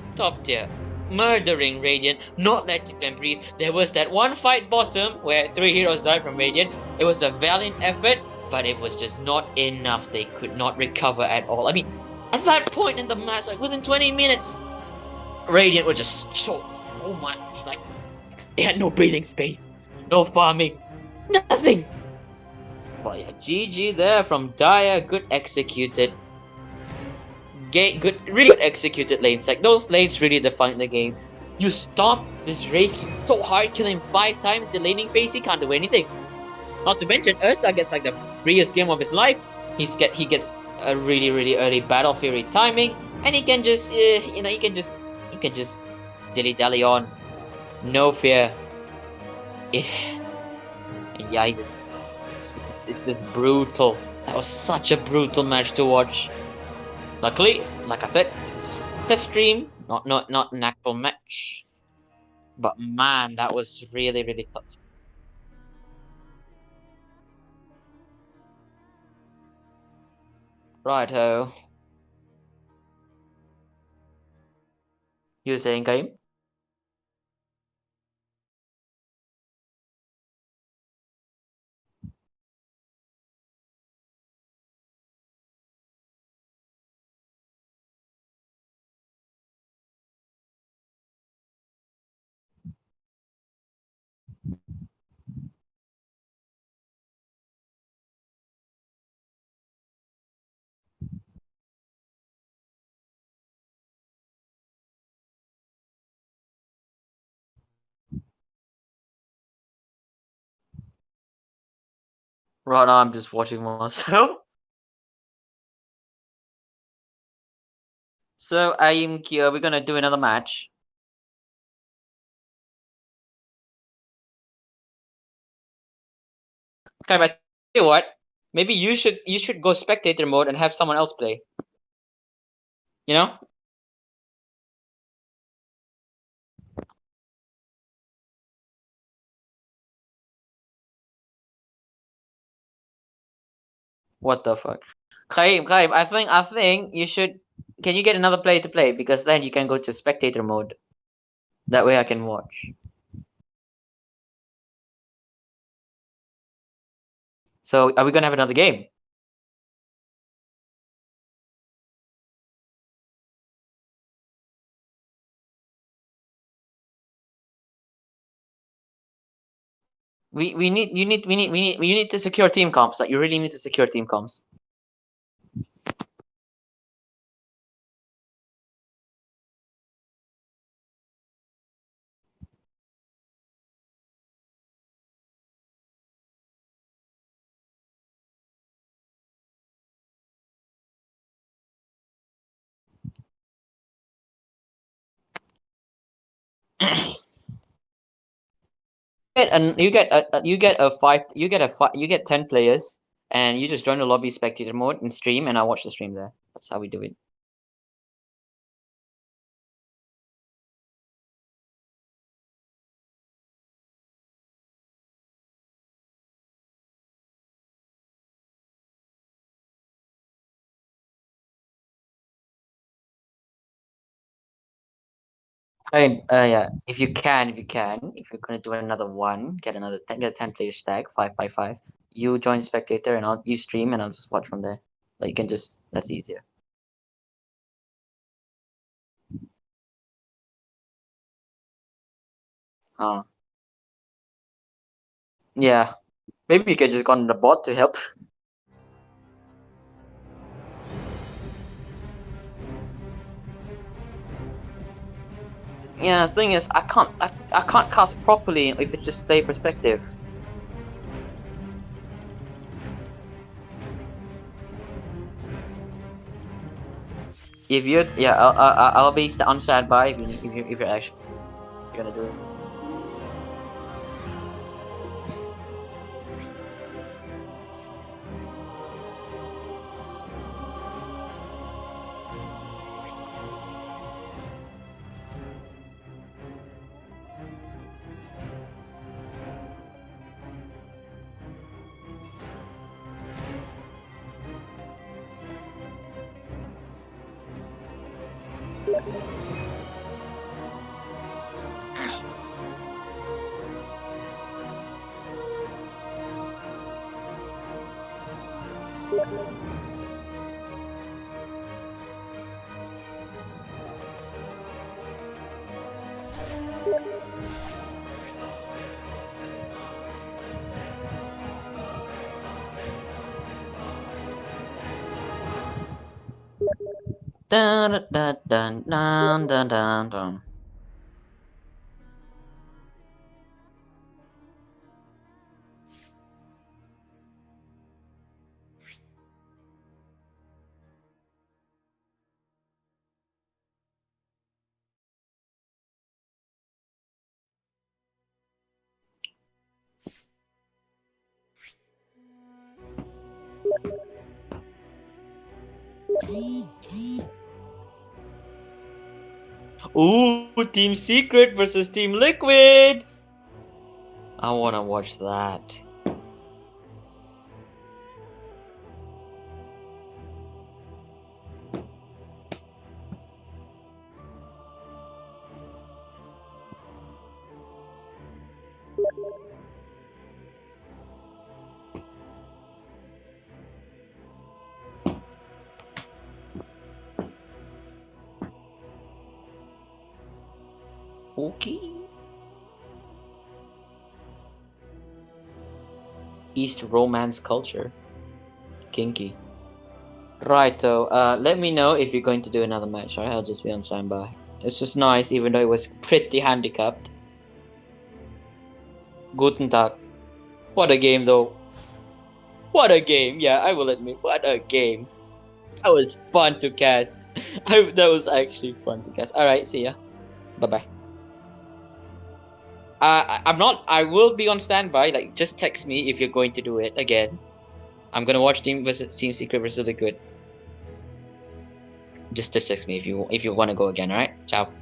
murdering Radiant, not letting them breathe. There was that one fight bottom where 3 heroes died from Radiant. It was a valiant effort, but it was just not enough. They could not recover at all. I mean, at that point in the match, like within 20 minutes, Radiant were just choked. Oh my, like, they had no breathing space, no farming, nothing. But yeah, GG there from Dire. Good executed. Really good executed lanes. Like, those lanes really define the game. You stomp this Wraith so hard, kill him 5 times. The laning phase, he can't do anything. Not to mention, Ursa gets like the freest game of his life. He gets a really early Battle Fury timing, and he can just he can just dilly dally on, no fear. Yeah, it's just brutal. That was such a brutal match to watch. Luckily, like I said, this is just a test stream, not an actual match. But man, that was really tough. Righto. You saying, game? Right now, I'm just watching myself. So, I am Kia. We're gonna do another match. Okay, but tell you what, maybe you should go spectator mode and have someone else play. You know? What the fuck? Khaib, I think you should. Can you get another player to play? Because then you can go to spectator mode. That way I can watch. So, are we gonna have another game? We need you need to secure team comps. Like you really need to secure team comps. You get 10 players and you just join the lobby spectator mode and stream and I watch the stream there. That's how we do it. Yeah. If you're gonna do another one, get a 10 player stack, 5 by 5. You join spectator and you stream and I'll just watch from there. Like you can just that's easier. Uh yeah. Maybe you could just go on the bot to help. Yeah, the thing is, I can't cast properly if it's just play perspective. If you, yeah, I'll be on standby if you're actually gonna do it. Dun dun dun dun dun dun dun. Ooh, Team Secret versus Team Liquid. I wanna watch that. Okay. East romance culture. Kinky. Righto. Let me know if you're going to do another match. I'll just be on standby. It's just nice, even though it was pretty handicapped. Guten Tag. What a game, though. What a game. Yeah, I will admit. What a game. That was fun to cast. That was actually fun to cast. Alright, see ya. Bye bye. I'm not. I will be on standby. Like, just text me if you're going to do it again. I'm gonna watch Team Secret versus Liquid. Just text me if you want to go again. All right. Ciao.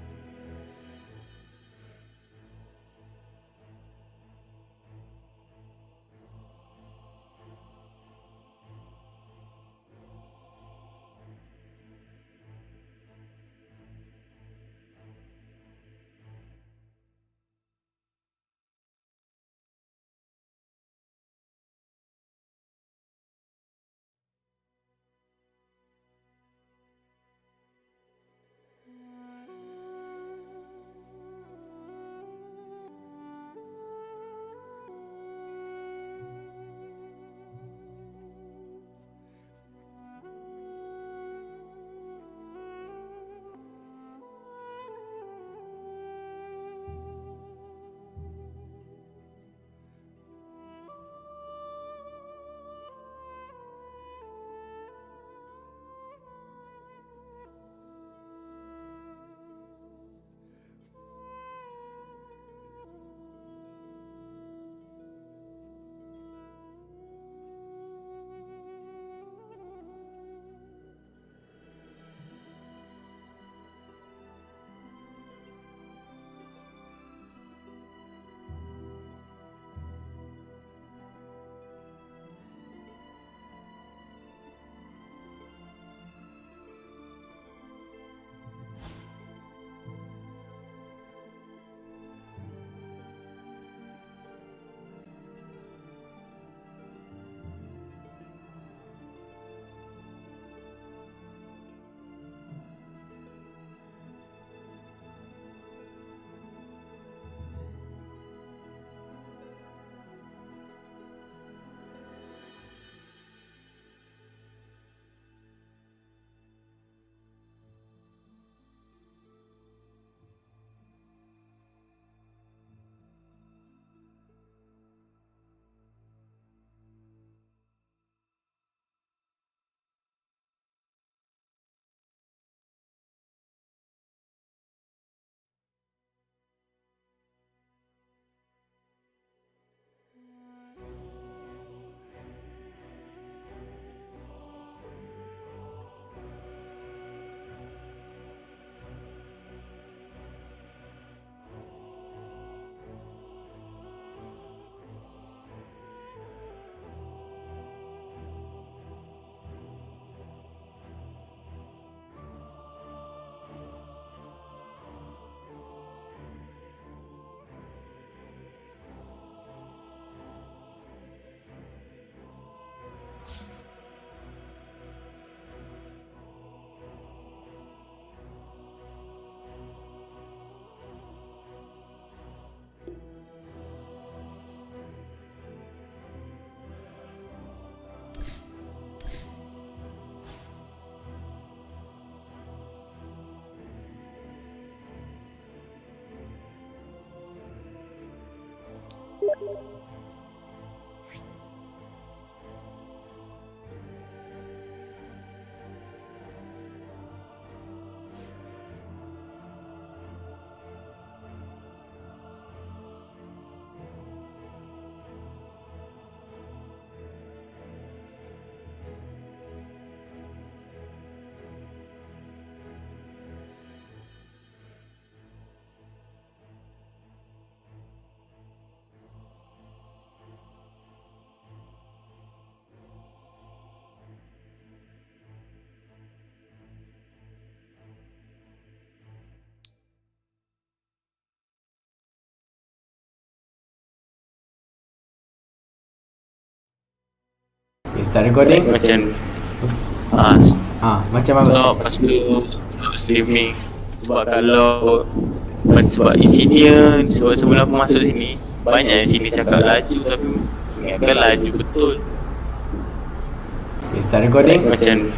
Start recording. Macam Macam apa? stop, lepas tu stop streaming. Sebab kalau sebab isinya, sebab sebelum aku masuk sini banyak yang sini cakap laju tapi ingatkan laju betul. Okay, start recording. Macam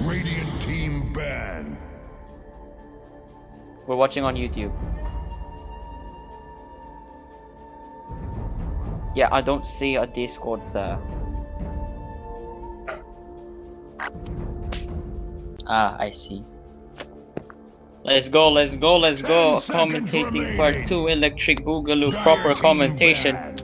Radiant team ban. We're watching on YouTube. Yeah, I don't see a Discord, sir. I see. Let's go, let's go, let's go. 10 seconds Commentating remaining. part 2, Electric Boogaloo, Dire proper team commentation. ban.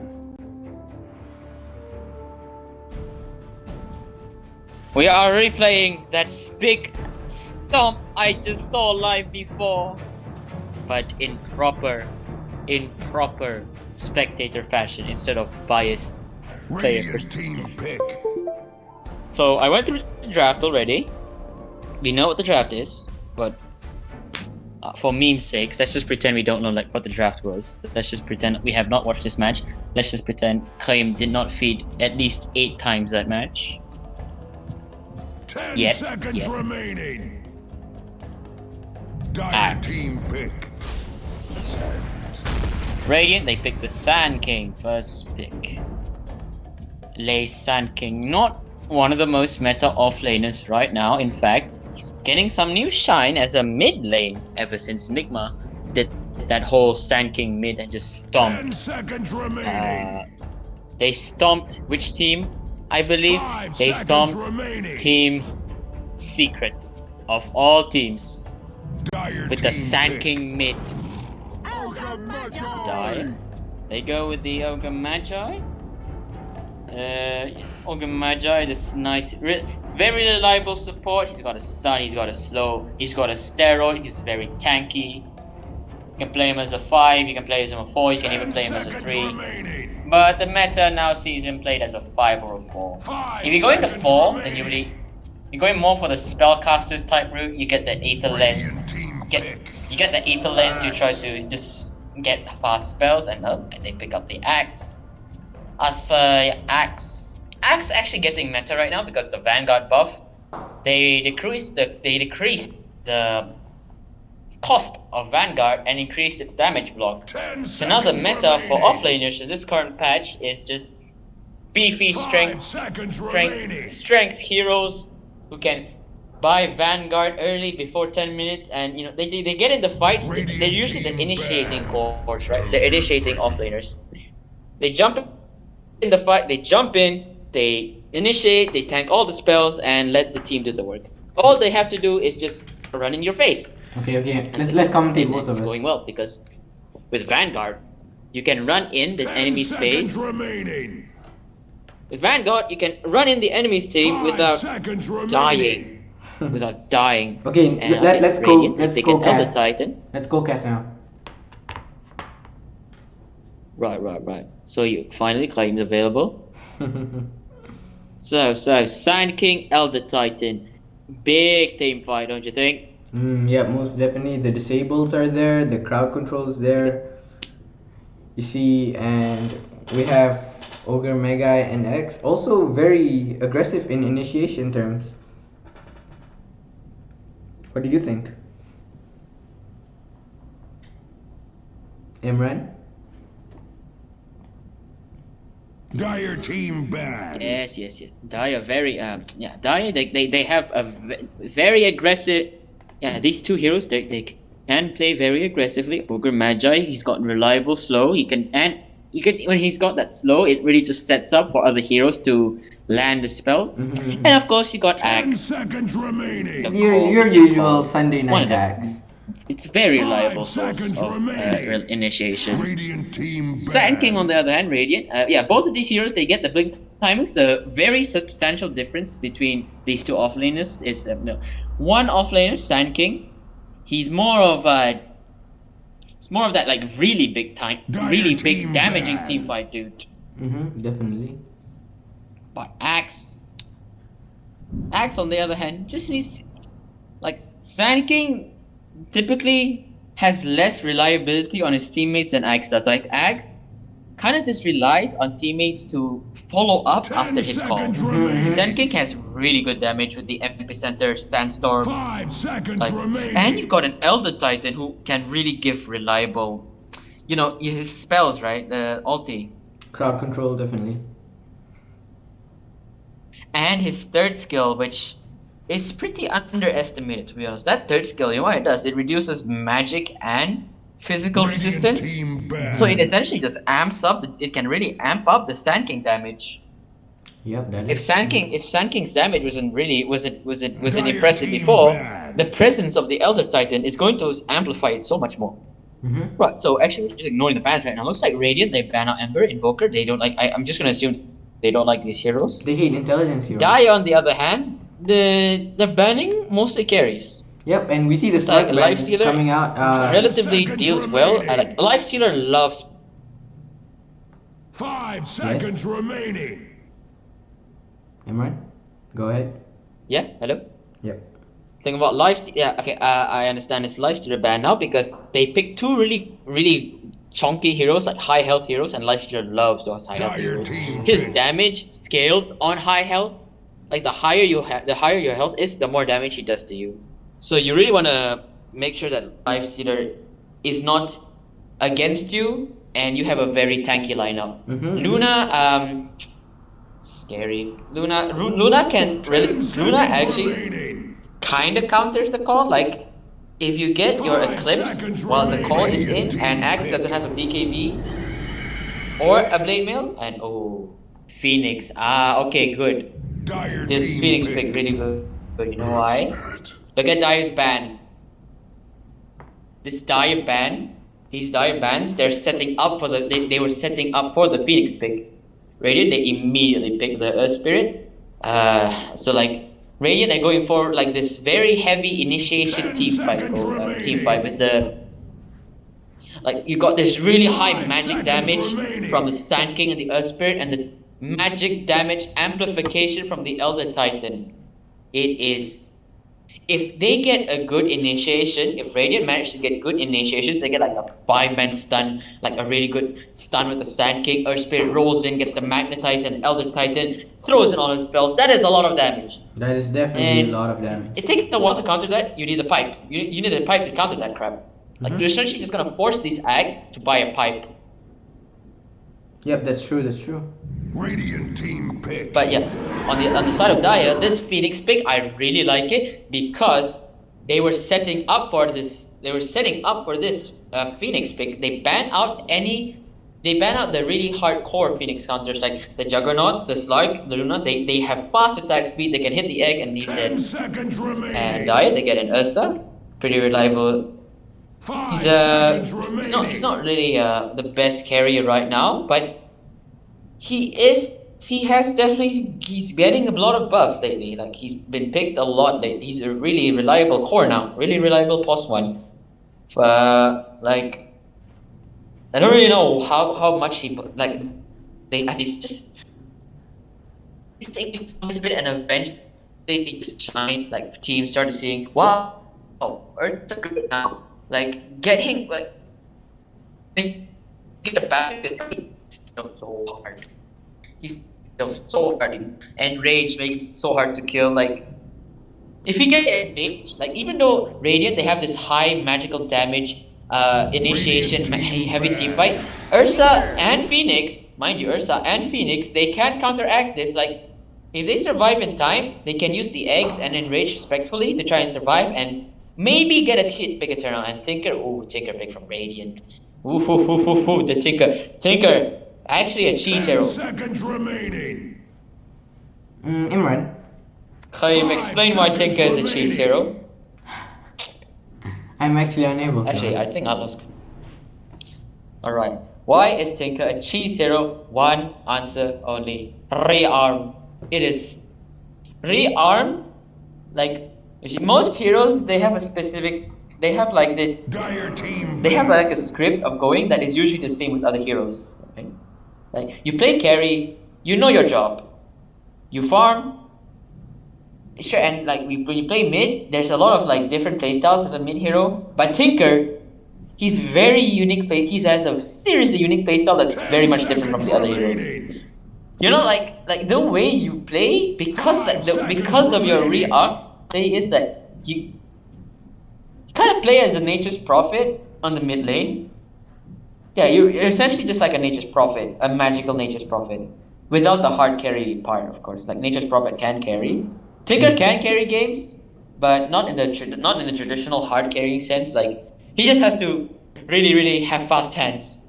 We are replaying that big stomp I just saw live before, but in proper spectator fashion instead of biased player Radiant team perspective. pick. So I went through the draft already. We know what the draft is, but for meme's sakes, let's just pretend we don't know like what the draft was. Let's just pretend we have not watched this match. Let's just pretend Claim did not feed at least 8 times that match. 10 Yet, seconds yet. remaining. Dire Axe. team pick. Radiant, they picked the Sand King first pick. Lay Sand King, not one of the most meta offlaners right now. In fact, he's getting some new shine as a mid lane ever since Nigma did that whole Sand King mid and just 10 stomped. seconds remaining. They stomped which team? I believe 5 they seconds stomped remaining. Team Secret of all teams Dire with the team Sand pick. King mid. Die. They go with the Ogre Magi. Ogre Magi, this nice, very reliable support. He's got a stun, he's got a slow, he's got a steroid, he's very tanky. You can play him as a 5, you can play him as a 4, you can even 10 play him as a seconds 3. remaining. But the meta now sees him played as a 5 or a 4. 5 If you go into seconds 4, then remaining. you're going more for the spellcasters type route. You get the Aether Lens. Radiant team pick. You get the Aether Lens, you try to just get fast spells, and they pick up the Axe. Axe actually getting meta right now because the Vanguard buff. They decreased the cost of Vanguard and increased its damage block. 10 So now the seconds meta for remaining. offlaners in this current patch is just beefy 5 strength seconds remaining. strength heroes who can buy Vanguard early before 10 minutes, and you know they get in the fights. Radiant They're usually the team initiating ban. cores, right? They're initiating offlaners. They jump in the fight. They jump in. They initiate. They tank all the spells and let the team do the work. All they have to do is just run in your face. Okay. Let's commentate And both of it's us. going well because with Vanguard, you can run in the 10 enemy's seconds face. remaining. With Vanguard, you can run in the enemy's team 5 without seconds remaining. dying. Without dying. Okay, And let's go. Radiant, Let's they go, get Elder cast. Titan. Let's go, cast now. Right. So you finally claimed available. So, Sand King, Elder Titan. Big team fight, don't you think? Yeah, most definitely. The disables are there. The crowd control is there. You see, and we have Ogre, Mega, and X. Also very aggressive in initiation terms. What do you think, Imran? Dire team bad. Yes. Dire very Dire they have a very aggressive. Yeah, these two heroes they can play very aggressively. Ogre Magi, he's got reliable slow. He can when he's got that slow, it really just sets up for other heroes to land the spells. Mm-hmm. And of course, you got 10 Axe. seconds remaining. The Your call- usual Sunday one night of the- hacks. It's very 5 reliable source seconds of remaining. initiation. Radiant team bad. Sand King, on the other hand, Radiant. Both of these heroes they get the blink timings. The very substantial difference between these two offlaners is one offlaner, Sand King. He's more of it's more of that like really big time, Dire really team big damaging bad. team fight dude. Definitely. But Axe on the other hand just needs like Sand King typically has less reliability on his teammates than Axe does. Like Axe kind of just relies on teammates to follow up 10 after his call. seconds remaining. Sand King has really good damage with the epicenter sandstorm. 5 seconds Like, remaining. and you've got an Elder Titan who can really give reliable, his spells, right? The ulti. Crowd control, definitely. And his third skill, which is pretty underestimated, to be honest. That third skill, you know what it does? It reduces magic and physical Radiant resistance. team bad. So it essentially just amps up. It can really amp up the Sand King damage. Yep, that If is. Sand King's damage wasn't Dire impressive team before, bad. the presence of the Elder Titan is going to amplify it so much more. Right, so actually we're just ignoring the bans right now. Looks like Radiant, they ban out Ember, Invoker, they don't like I'm just gonna assume they don't like these heroes. They hate intelligence heroes. Dire on the other hand, the banning mostly carries. Yep, and we see the It's like slug a ban Lifestealer. coming out. Relatively seconds deals well. remaining. Like Lifestealer loves 5 seconds remaining. Imran, go ahead. hello? Yep. Thing about I understand it's Lifestealer ban now because they picked two really chunky heroes, like high health heroes, and Lifestealer loves those high health Dire heroes. team His bad. damage scales on high health. Like the higher your health is, the more damage he does to you. So you really want to make sure that Lifestealer is not against you, and you have a very tanky lineup. Luna, scary. Luna can really. 10 seconds Luna actually remaining. kind of counters the call. Like if you get your 5 Eclipse seconds while the call is remaining. in, and Axe doesn't have a BKB or a Blade Mail, and Phoenix. Okay, good. Dire This team Phoenix bad. pick really good. But you know why? Spirit. Look at Dire's bans. This Dire ban, these Dire bans, they're setting up for they were setting up for the Phoenix pick. Radiant, they immediately pick the Earth Spirit. So like Radiant, they're going for like this very heavy initiation 10 team fight, seconds team remaining. fight with the like you got this really high 5 magic seconds damage remaining. from the Sand King and the Earth Spirit, and the magic damage amplification from the Elder Titan. It is. If they get a good initiation, if Radiant manage to get good initiations, they get like a 5-man stun, like a really good stun with the Sand King. Earth Spirit rolls in, gets the Magnetize, and Elder Titan throws in all his spells. That is a lot of damage. That is definitely And a lot of damage. It takes a while to counter that. You need a pipe. You need a pipe to counter that crap. Like you're essentially just gonna force these Ags to buy a pipe. Yep, that's true. That's true. Radiant team pick. But yeah, on the side of Dire, this Phoenix pick, I really like it because they were setting up for this. They were setting up for this Phoenix pick. They ban out the really hardcore Phoenix counters like the Juggernaut, the Slug, the Luna. They have fast attack speed. They can hit the egg and he's 10 dead. seconds remaining. And Dire, they get an Ursa, pretty reliable. 5 He's seconds he's remaining. not really the best carrier right now, but he's getting a lot of buffs lately. Like he's been picked a lot lately. He's a really reliable core now, really reliable post one. Like I don't really know how much he's just it's a bit, and eventually they just shine. Like teams started seeing, wow, Earth's good now. Like getting like get a back is still so hard. He's still so hard, and Rage makes it so hard to kill. Like if you get engaged, like even though Radiant they have this high magical damage initiation heavy team fight, Ursa and Phoenix, mind you, Ursa and Phoenix, they can counteract this. Like if they survive in time, they can use the eggs and enrage respectfully to try and survive and maybe get a hit big eternal. And Tinker, ooh, Tinker pick from Radiant. Ooh, the Tinker, actually a cheese 10 hero. seconds remaining. Imran. Khaim, explain why Tinker is a cheese hero. I'm actually unable to. Actually, I think I'll ask. Alright. Why is Tinker a cheese hero? One answer only. Rearm. It is. Rearm, like, you see, most heroes, they have a specific, they have like Dire team. they have like a script of going that is usually the same with other heroes. Right? Like, you play carry, you know your job. You farm, sure, and like when you play mid, there's a lot of like different playstyles as a mid hero. But Tinker, he's very unique play. He has a seriously unique playstyle that's very much different from the other heroes. You know, like the way you play because because of your rearm play is that you kind of play as a Nature's Prophet on the mid lane. Yeah, you're essentially just like a Nature's Prophet, a magical Nature's Prophet, without the hard carry part, of course. Like Nature's Prophet can carry. Tinker can carry games, but not in the traditional hard carrying sense. Like he just has to really have fast hands.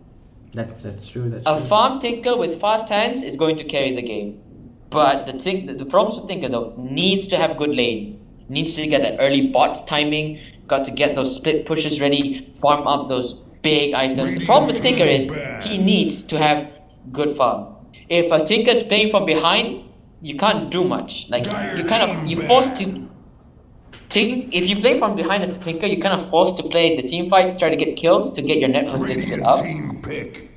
That's true. That's A true. farm Tinker with fast hands is going to carry the game. But the problems with Tinker though needs to have good lane. Needs to get that early bots timing, got to get those split pushes ready, farm up those big items. The problem with Tinker is he needs to have good farm. If a Tinker's playing from behind, you can't do much. Like you're forced to if you play from behind as a Tinker, you're kind of forced to play the team fights, try to get kills to get your net worth just a bit up. Team pick.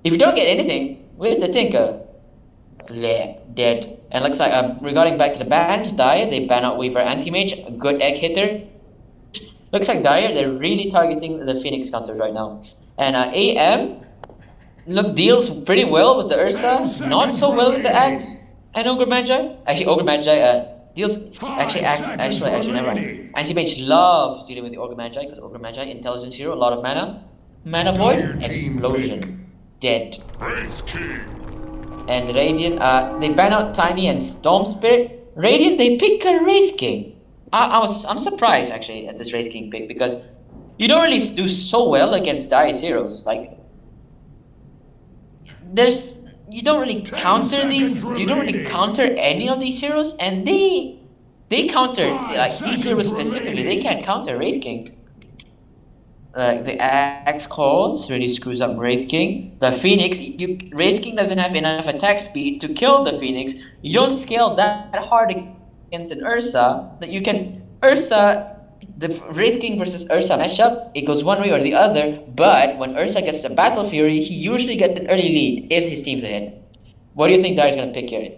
If you don't get anything with the Tinker, dead. And looks like regarding back to the bans, Dire, they ban out Weaver Anti-Mage, a good egg hitter. Looks like Dire, they're really targeting the Phoenix counters right now. And AM deals pretty well with the Ursa, not so well with the Axe and Ogre Magi. Actually, Ogre Magi deals actually never mind. Anti-Mage loves dealing with the Ogre Magi because Ogre Magi, intelligence hero, a lot of mana. Mana Void, explosion, dead. Wraith King. And Radiant, they ban out Tiny and Storm Spirit. Radiant, they pick a Wraith King. I'm surprised actually at this Wraith King pick because you don't really do so well against Dire's heroes. Like, you don't really counter these. You don't really counter any of these heroes, and they counter like these heroes specifically. They can't counter Wraith King. The Axe calls really screws up Wraith King. The Phoenix, Wraith King doesn't have enough attack speed to kill the Phoenix. You don't scale that hard against an Ursa that you can the Wraith King versus Ursa matchup, it goes one way or the other, but when Ursa gets the Battle Fury, he usually gets an early lead if his team's ahead. What do you think Dire's gonna pick here?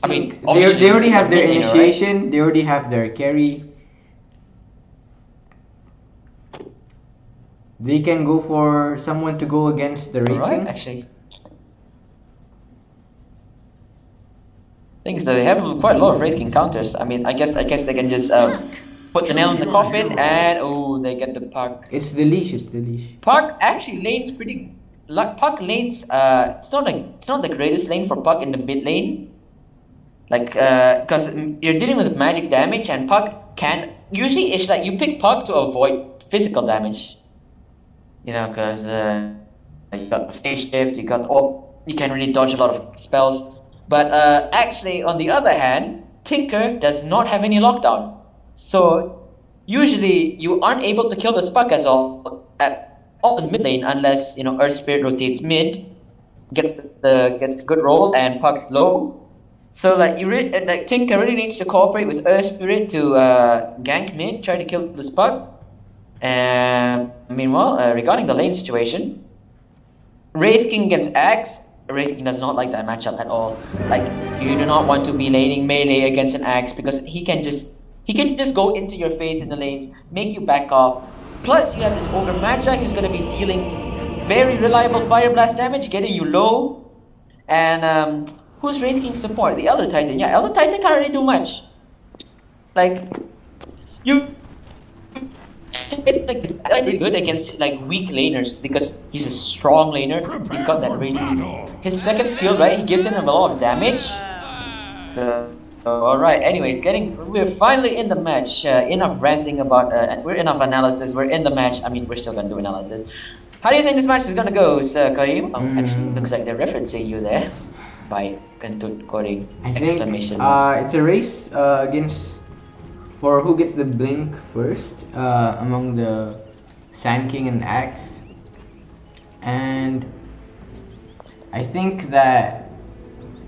I mean, they already have their you know, initiation, right? they already have their carry. They can go for someone to go against the Wraith Right, King. actually. Thing is that they have quite a lot of Wraith King counters. I mean, I guess they can just put the nail in the coffin and they get the puck. It's the leash. Puck actually lanes pretty. Like Puck lanes, it's not the greatest lane for Puck in the mid lane. Like, because you're dealing with magic damage, and Puck can usually it's like you pick Puck to avoid physical damage. You know, because you got phase shift, you can really dodge a lot of spells. But actually, on the other hand, Tinker does not have any lockdown, so usually you aren't able to kill this Puck at all in mid lane unless Earth Spirit rotates mid, gets the good roll, and Puck's low. So like Tinker really needs to cooperate with Earth Spirit to gank mid, try to kill this Puck. Meanwhile, regarding the lane situation, Wraith King against Axe. Wraith King does not like that matchup at all. Like, you do not want to be laning melee against an Axe because he can just go into your face in the lanes, make you back off. Plus, you have this Ogre Magi who's going to be dealing very reliable Fire Blast damage, getting you low. And who's Wraith King support? The Elder Titan. Yeah, Elder Titan can't really do much. Like, you like really good against like weak laners because he's a strong laner. He's got that really. His second skill, right? He gives him a lot of damage. So, all right. Anyways, we're finally in the match. Enough ranting about. We're enough analysis. We're in the match. I mean, we're still gonna do analysis. How do you think this match is gonna go, Sir Karim? Actually, looks like they're referencing you there by Kantut Koring exclamation. It's a race against for who gets the blink first among the Sand King and Axe, and I think that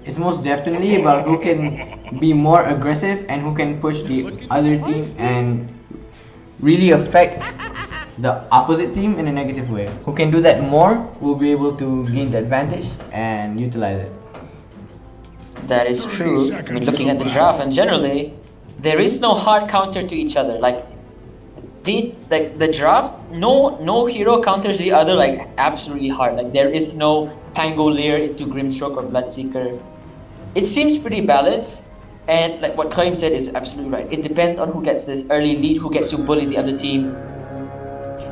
it's most definitely about who can be more aggressive and who can push the other team and really affect the opposite team in a negative way. Who can do that more will be able to gain the advantage and utilize it. That is true. I mean, looking at the draft and generally, there is no hard counter to each other. Like the draft, no hero counters the other like absolutely hard. Like there is no Pangolier into Grimstroke or Bloodseeker. It seems pretty balanced, and like what Claim said is absolutely right. It depends on who gets this early lead, who gets to bully the other team.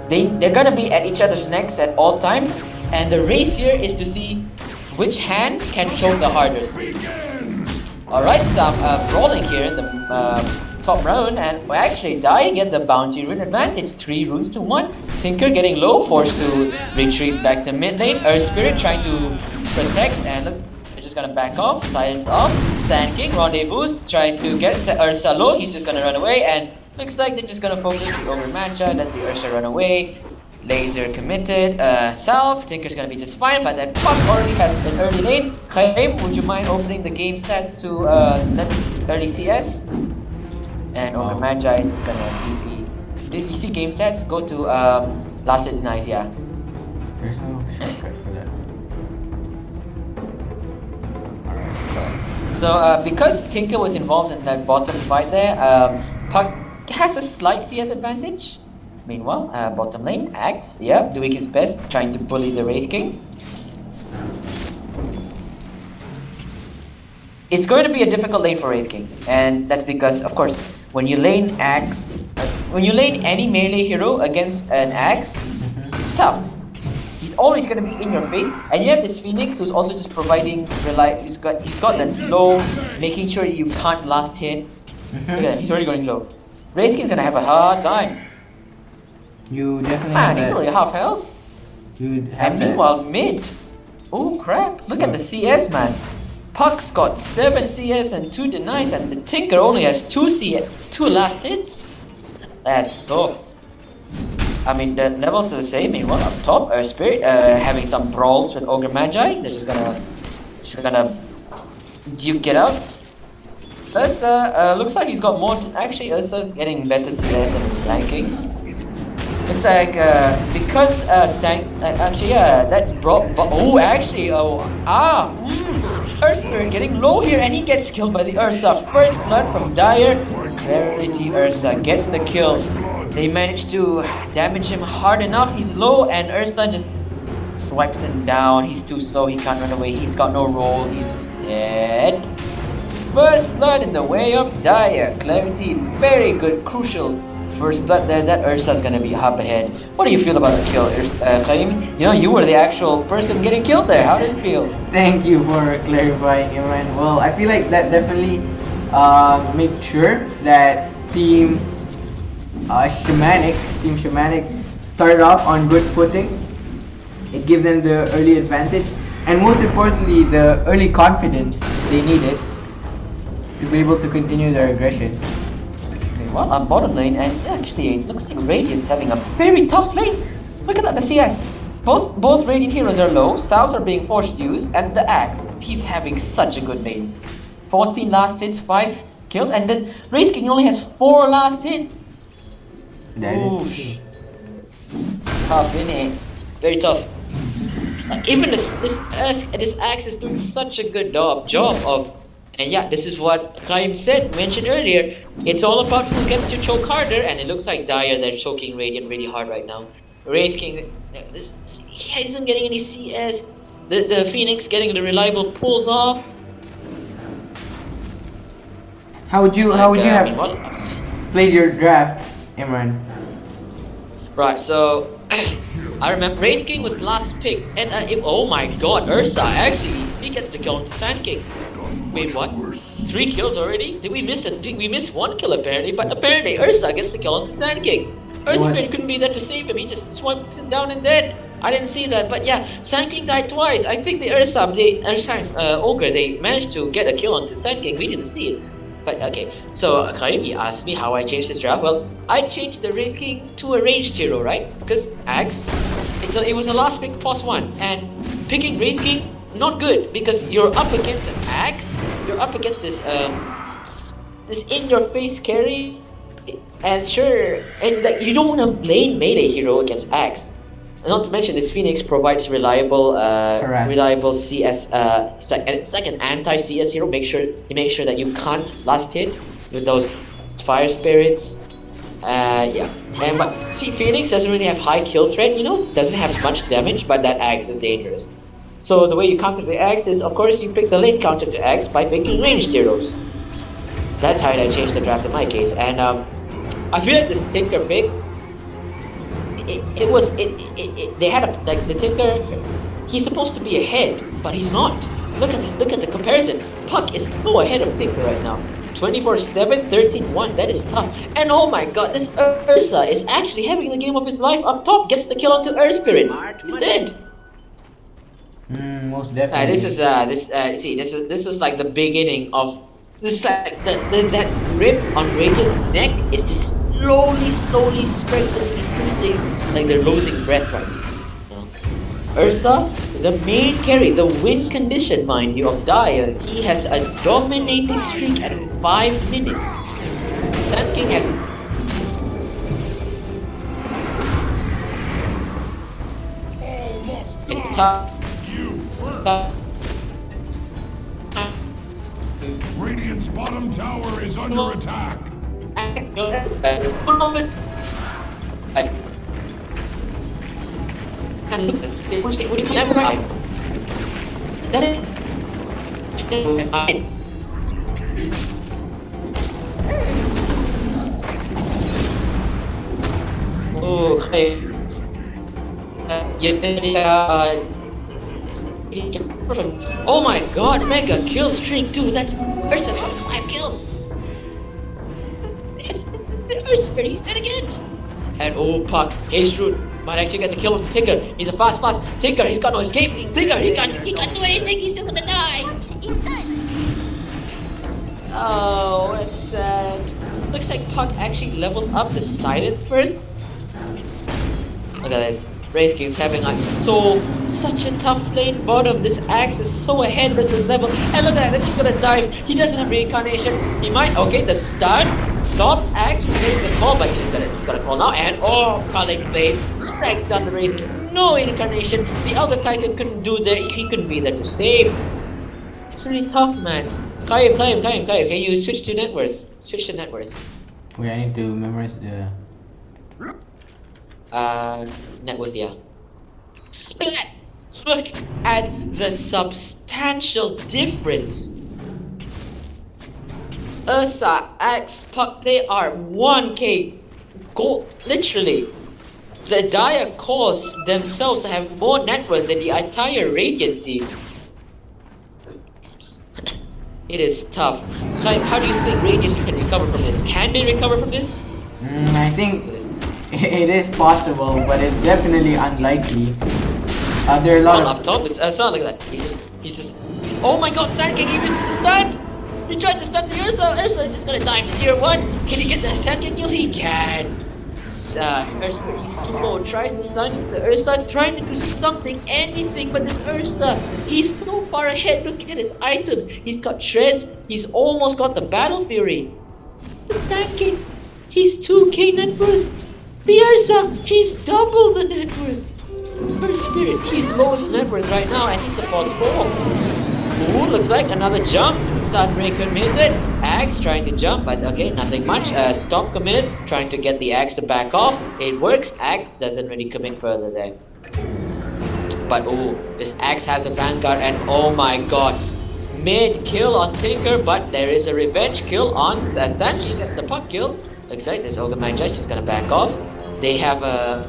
They're gonna be at each other's necks at all time, and the race here is to see which hand can choke the hardest. Alright, some brawling here in the top round, and we actually dying at the bounty rune advantage. 3 runes to 1. Tinker getting low, forced to retreat back to mid lane. Earth Spirit trying to protect, and look, they're just gonna back off, silence off. Sand King rendezvous, tries to get Ursa low, he's just gonna run away, and looks like they're just gonna focus the Ogre Magi, let the Ursa run away. Laser committed, Salve, Tinker's gonna be just fine, but that Puck already has an early lane. Claim, would you mind opening the game stats to let me see early CS? And Ogre Magi is just gonna TP. This you see game stats? Go to last hit denies, yeah. There's no shortcut for that. So because Tinker was involved in that bottom fight there, Puck has a slight CS advantage. Meanwhile, bottom lane, Axe, yeah, doing his best, trying to bully the Wraith King. It's going to be a difficult lane for Wraith King, and that's because, of course, when you lane Axe, when you lane any melee hero against an Axe, it's tough. He's always going to be in your face, and you have this Phoenix who's also just providing, he's got that slow, making sure you can't last hit. Look at that, he's already going low. Wraith King's going to have a hard time. You definitely Man, he's already half health. You'd have And meanwhile, mid. Oh crap, look at the CS, man. Puck's got 7 CS and 2 denies, and the Tinker only has 2 last hits. That's tough. I mean, the levels are the same. Meanwhile, up top, Earth Spirit having some brawls with Ogre Magi. They're just gonna duke it out. Ursa looks like he's got more. Actually, Ursa's getting better CS than his Sand King. It's like because that brought. Earth Spirit getting low here, and he gets killed by the Ursa. First blood from Dire. Clarity Ursa gets the kill. They managed to damage him hard enough. He's low, and Ursa just swipes him down. He's too slow. He can't run away. He's got no roll. He's just dead. First blood in the way of Dire. Clarity, very good, crucial. First blood there, that Ursa's gonna be up ahead. What do you feel about the kill, Khaim? You know, you were the actual person getting killed there. How did it feel? Thank you for clarifying, Imran. Well, I feel like that definitely made sure that Team Shamanik started off on good footing. It gave them the early advantage, and most importantly, the early confidence they needed to be able to continue their aggression. Well, on bottom lane, and actually it looks like Radiant's having a very tough lane. Look at that, the CS. Both Radiant heroes are low, Salves are being forced to use, and the Axe, he's having such a good lane. 14 last hits, 5 kills, and the Wraith King only has 4 last hits. That is It's tough, isn't it? Very tough. Even this axe is doing such a good job of, and yeah, this is what Chaim mentioned earlier. It's all about who gets to choke harder, and it looks like Dire they're choking Radiant really hard right now. Wraith King, he isn't getting any CS. The Phoenix getting the reliable pulls off. How would you have played your draft, Imran? Right, so I remember Wraith King was last picked, and oh my god, Ursa actually he gets the kill onto Sand King. Wait, what? 3 kills already? Did we miss it? Did we miss 1 kill apparently? But apparently Ursa gets the kill onto Sand King. Ursa couldn't be there to save him. He just swiped him down and dead. I didn't see that, but yeah, Sand King died twice. I think the Ogre, they managed to get a kill onto Sand King. We didn't see it. But okay, so Kaimi asked me how I changed this draft. Well, I changed the Wraith King to a ranged hero, right? Because Axe, it was a last pick +1, and picking Wraith King not good because you're up against an Axe. You're up against this in-your-face carry, and sure, and like you don't want to blame melee hero against Axe. Not to mention this Phoenix provides reliable CS. It's like an anti-CS hero. Make sure that you can't last hit with those fire spirits. Yeah. But see, Phoenix doesn't really have high kill threat. Doesn't have much damage, but that axe is dangerous. So the way you counter the axe is, of course, you pick the lane counter to axe by picking ranged heroes. That's how I changed the draft in my case. And I feel like this Tinker pick. They had the Tinker, he's supposed to be ahead, but he's not. Look at this, look at the comparison. Puck is so ahead of Tinker right now. 24-7, 13-1, that is tough. And oh my god, this Ursa is actually having the game of his life up top, gets the kill onto Earth Spirit. He's dead. Most definitely. This is like the beginning of, this is like that grip on Radiant's neck is just slowly strengthening, increasing, like they're losing breath right now. Ursa, the main carry, the win condition, mind you, of Dire, he has a dominating streak at 5 minutes. Sand King has Radiant's bottom tower is under attack. Oh my god, mega kill streak, dude, that's Ursa's got 5 kills. Ursa, he's dead again. And oh, Puck, Haste Root might actually get the kill of the Tinker. He's a fast Tinker, he's got no escape. Tinker, he can't do anything, he's just gonna die. Oh, that's sad. Looks like Puck actually levels up the silence first. Look at this. Wraith King's having like such a tough lane bottom. This axe is so ahead, doesn't level. And look at that, they're just gonna dive. He doesn't have reincarnation. He might, okay, the stun stops axe from getting the call, but he's gonna call now. And oh, Culling Blade strikes down the Wraith King. No incarnation. The other Titan couldn't do that. He couldn't be there to save. It's really tough, man. Kai, can you switch to net worth? Switch to net worth. Wait, I need to memorize the... net worth, yeah. Look at the substantial difference. Ursa, Axe, Puck, they are 1k gold, literally. The Dire cause themselves have more net worth than the entire Radiant team. It is tough. So how do you think Radiant can recover from this? Can they recover from this? I think it is possible, but it's definitely unlikely. There are a lot of... up top, it's Ursa, look at that. He's oh my god, Sand King, he misses the stun! He tried to stun the Ursa is just gonna dive to tier 1. Can he get the Sand King kill? He can! Ursa, he's too low, tries to stun the Ursa, trying to do something, anything, but this Ursa, he's so far ahead, look at his items. He's got shreds, he's almost got the Battle Fury. The Sand King, he's 2k net worth. The Ursa, he's double the net worth. Earth Spirit, he's lowest net worth right now, and he's the plus 4. Ooh, looks like another jump. Sunray committed. Axe trying to jump, but okay, nothing much. Stomp committed, trying to get the Axe to back off. It works. Axe doesn't really commit further there. But ooh, this Axe has a Vanguard, and oh my god. Mid kill on Tinker, but there is a revenge kill on Sanji. Gets the puck kill. Looks like this Ogre Magi is gonna back off. They have a...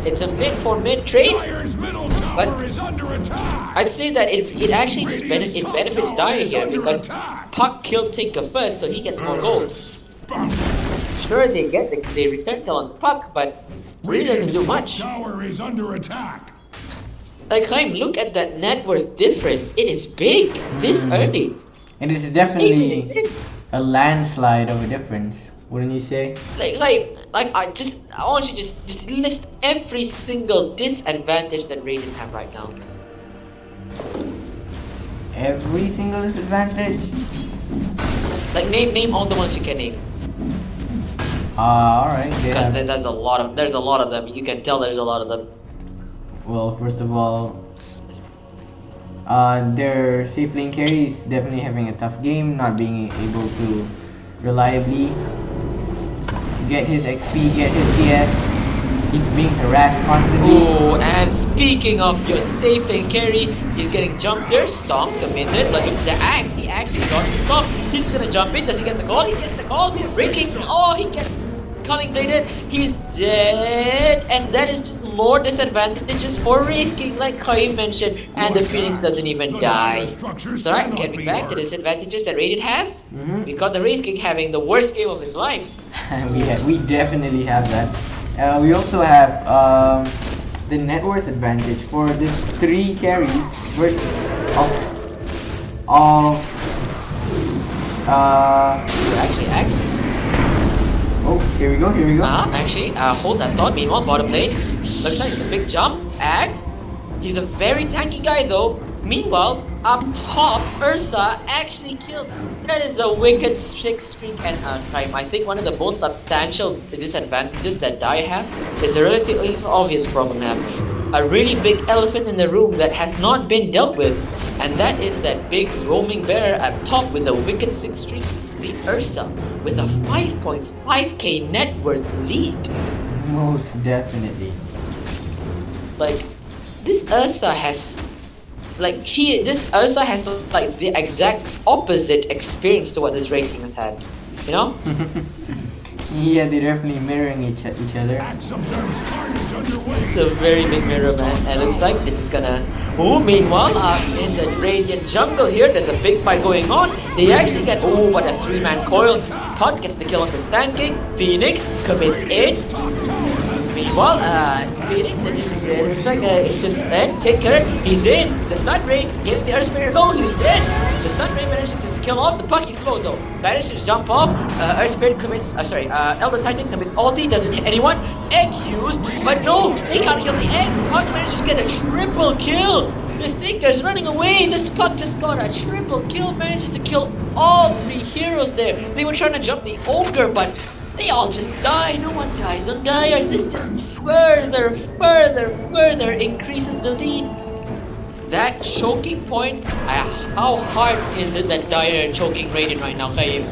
It's a mid for mid trade. But I'd say that it actually just benefits Dyer here because Puck killed Tinker first, so he gets more gold. Sure, they return kill on the Puck, but really doesn't do much. Like, look at that net worth difference. It is big this early. It is definitely a landslide of a difference, wouldn't you say? I want you to just list every single disadvantage that Radiant have right now. Every single disadvantage? Like name all the ones you can name. Alright. Because there's a lot of them. You can tell there's a lot of them. Well, first of all, their safe lane carry is definitely having a tough game, not being able to reliably get his XP, get his CS. He's being harassed constantly. Oh, and speaking of your safe lane carry, he's getting jumped there. Stomp committed. Like the Axe, he actually dodged the stomp. He's gonna jump in. Does he get the call? He gets the call. Raking. Oh, he gets Cunning Bladed. He's dead. And that is just more disadvantages for Wraith King, like Kai mentioned. And the Phoenix doesn't even die. So right, getting back to disadvantages that Radiant have. We got the Wraith King having the worst game of his life. we definitely have that. We also have the net worth advantage for the 3 carries versus actually Axe. Oh, here we go. Hold that thought. Meanwhile, bottom lane looks like it's a big jump. Axe, he's a very tanky guy though. Meanwhile, up top, Ursa actually killed. That is a wicked 6 streak and time. I think one of the most substantial disadvantages that Dai have is a relatively obvious problem have. A really big elephant in the room that has not been dealt with, and that is that big roaming bear at top with a wicked 6 streak. The Ursa with a 5.5k net worth lead. Most definitely. Like, this Ursa has like the exact opposite experience to what this Wraith King has had. You know? Yeah, they're definitely mirroring each other. It's a very big mirror, man. And it looks like it's just gonna... Oh, meanwhile, in the Radiant jungle here, there's a big fight going on. They actually get... Oh, but a 3-man coil. Puck gets the kill onto Sand King. Phoenix commits in. Meanwhile, Phoenix, it's just Tinker, he's in. The Sunray getting the Earth Spirit low, he's dead. The Sunray manages to kill off. The Puck is low though. Manages to jump off. Earth Spirit commits, Elder Titan commits ulti, doesn't hit anyone. Egg used, but no, they can't kill the egg. Puck manages to get a triple kill. This Tinker's running away. This Puck just got a triple kill, manages to kill all 3 heroes there. They were trying to jump the Ogre, but they all just die. No one dies on Dyer. This just further increases the lead. That choking point, how hard is it that Dyer choking Radiant right now, Khayyim?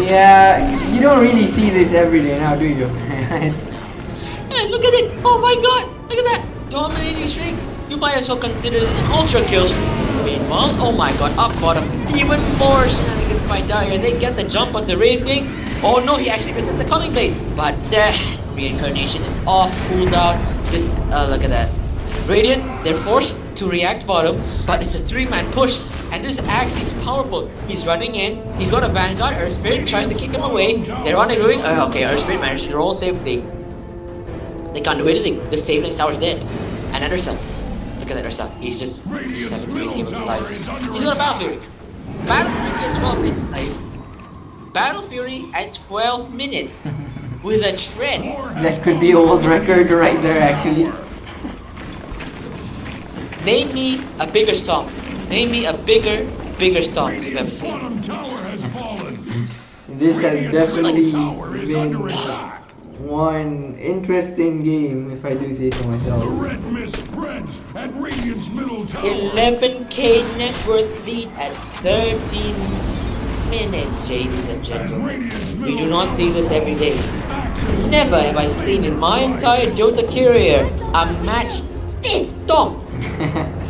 Yeah, you don't really see this every day now, do you? Hey, look at it! Oh my god! Look at that! Dominating streak! You might as well consider this an ultra kill. Meanwhile, oh my god, up bottom, even more shenanigans by Dyer. They get the jump on the Wraith King. Oh no, he actually misses the Cunning Blade. But Reincarnation is off cooldown. This, look at that. Radiant, they're forced to react bottom, but it's a 3-man push. And this Axe is powerful. He's running in. He's got a Vanguard. Earth Spirit tries to kick him away. They're on the doing. Okay, Earth Spirit manages to roll safely. They can't do anything. The Stave Link Tower's dead. And Ursa. Look at that Ursa. He's 7th game of his life. He's got a Battle Fury. Battle Fury at 12 minutes, Clay. Battle Fury at 12 minutes. With a tread. That could be a world record right there, actually. Name me a bigger stomp. Name me a bigger stomp you've ever seen. This has definitely been one interesting game, if I do say so The myself. red mist spreads at Radiant's middle tower. 11k net worth lead at 13 minutes, ladies and As gentlemen. Radiant's We middle do not see this every day. Axis Never have I seen in my entire Dota career a match this stomped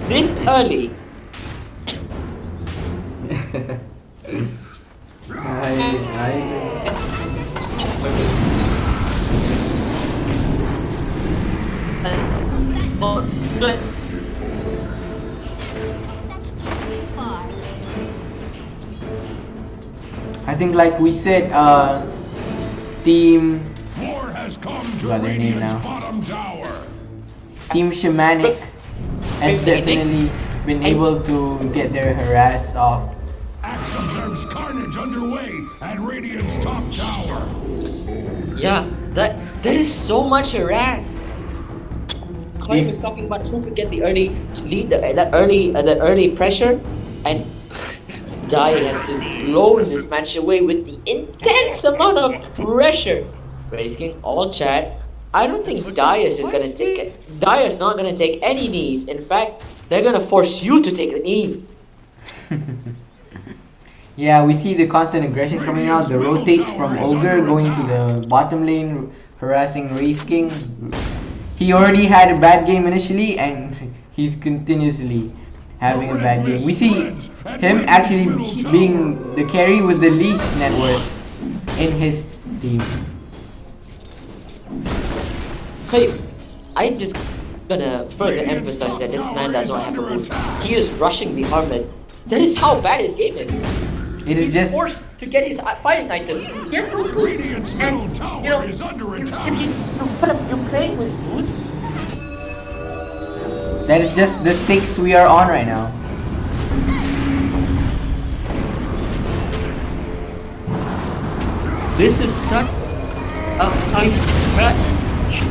this early. I think like we said, Team War has come to Got their name Radiant's now. bottom tower. Shamanik has definitely been able to get their harass off. Axe observes carnage underway at Radiant's top tower. Yeah, that is so much harass. Clay was talking about who could get the early lead, that early pressure, and Dai has just blown this match away with the intense amount of pressure. Raising all chat. I don't think Dyer's just gonna take it. Dyer's not gonna take any knees. In fact, they're gonna force you to take a knee. Yeah, we see the constant aggression coming out. The rotates from Ogre going to the bottom lane, harassing Wraith King. He already had a bad game initially, and he's continuously having a bad game. We see him actually being the carry with the least net worth in his team. Clay, I'm just gonna further emphasize that this man does not have a boots. He is rushing the armlet. That is how bad his game is. It is He's just forced to get his fighting items. He has no boots. Radiant's And, middle tower you know, is under if attack. you're playing with boots, that is just the stakes we are on right now. this is such a nice match.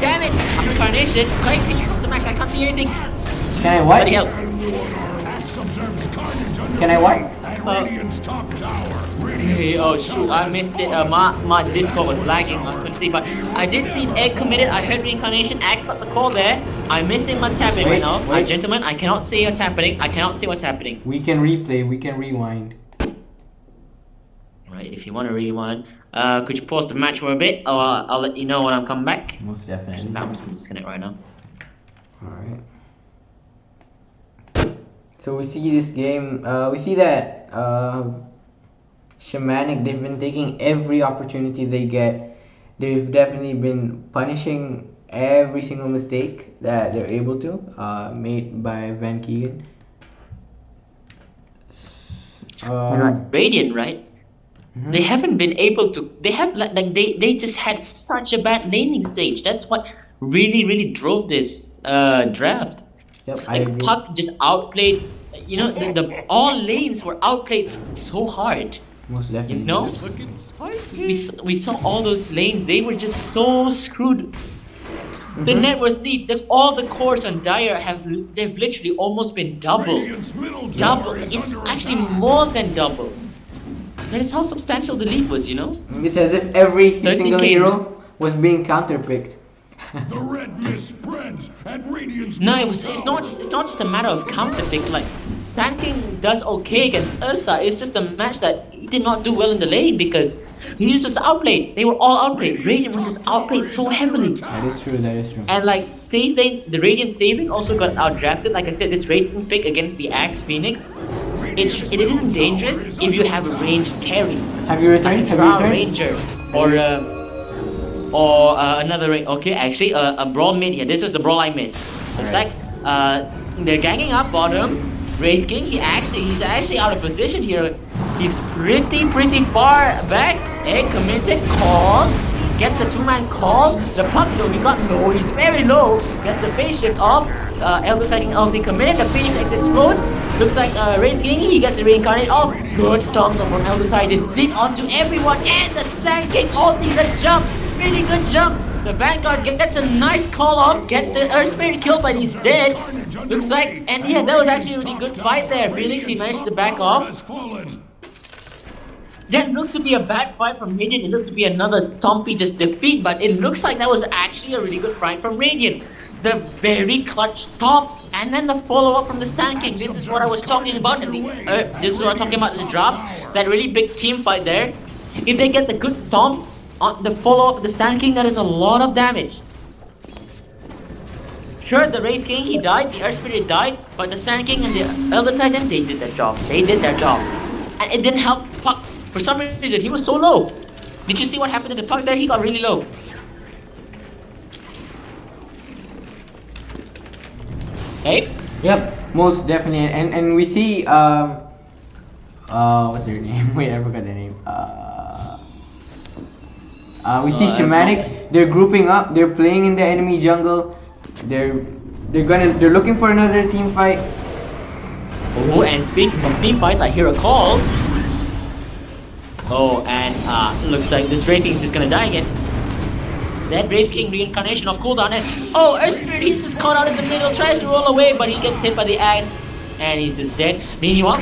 Damn it! I'm incarnation. Clay, can you custom match? I can't see anything. Can I what? Bloody hell. Axe observes carnage underway Can I what? at Radiant's top tower. Hey, oh shoot, I missed it. My Discord was lagging. I couldn't see, but I did see egg committed. I heard reincarnation. Axe got the call there. I'm missing what's happening right now. Wait. Gentlemen, I cannot see what's happening. I cannot see what's happening. We can replay, we can rewind. Right, if you want to rewind, could you pause the match for a bit, or I'll let you know when I'm coming back. Most definitely. I'm just gonna disconnect right now. Alright. So we see this game, we see that Shamanik, they've been taking every opportunity they get. They've definitely been punishing every single mistake that they're able to, made by Van Keagen. Radiant, right? They haven't been able to. They have like they just had such a bad laning stage. That's what really drove this draft. Yep, I Like agree. Puck just outplayed. You know, the all lanes were outplayed so hard. Most definitely. You know, we saw all those lanes. They were just so screwed. The net worth lead. All the cores on Dire they've literally almost been double. Radiant's middle Double. tower is It's under actually attack. more than double. That is how substantial the lead was. You know. It's as if every 13K. single hero was being counterpicked. The red mist spreads at Radiant's No, middle it's tower. not just a matter of counter pick. Like Sand King does okay against Ursa. It's just a match that he did not do well in the lane because he was just outplayed. They were all outplayed. Radiant was just outplayed so heavily. That is true, that is true. And like save lane, the Radiant saving also got outdrafted. Like I said, this Radiant pick against the Axe Phoenix, it isn't dangerous if you have a ranged carry, Have you like returned? a Have you Drow returned? Ranger or another okay, actually a brawl mid here. This is the brawl I missed. Looks Alright. like they're ganging up bottom. Wraith King, he's actually out of position here. He's pretty far back. Egg committed, call. Gets the two-man call. The puck though, he's very low. Gets the phase shift off. Elder taking ulti committed. The Phoenix X explodes. Looks like Wraith King, he gets the reincarnate off. Good storm from Elder Titan. Sneak onto everyone and the Sand King ulti, the jump. Really good jump. The Vanguard gets a nice call off, gets the Earth Spirit killed, but he's dead. Looks like, and yeah, that was actually a really good fight there. Phoenix, he managed to back off. That looked to be a bad fight from Radiant. It looked to be another stompy just defeat, but it looks like that was actually a really good fight from Radiant. The very clutch stomp, and then the follow-up from the Sand King. This is what I was talking about in the this is what I'm talking about in the draft. That really big team fight there. If they get the good stomp on the follow-up of the Sand King, that is a lot of damage. Sure, the Wraith King, he died, the Earth Spirit died, but the Sand King and the Elder Titan, they did their job. They did their job. And it didn't help Puck. For some reason, he was so low. Did you see what happened to the Puck there? He got really low. Hey? Yep, most definitely. And we see what's their name? Wait, I forgot their name. We see Shamanik. They're grouping up. They're playing in the enemy jungle. They're looking for another team fight. Oh, and speaking from team fights, I hear a call. Oh, and looks like this Wraith King is just gonna die again. That Wraith King reincarnation of cooldown, and oh, Earth Spirit, he's just caught out in the middle, tries to roll away, but he gets hit by the axe, and he's just dead. Meanwhile,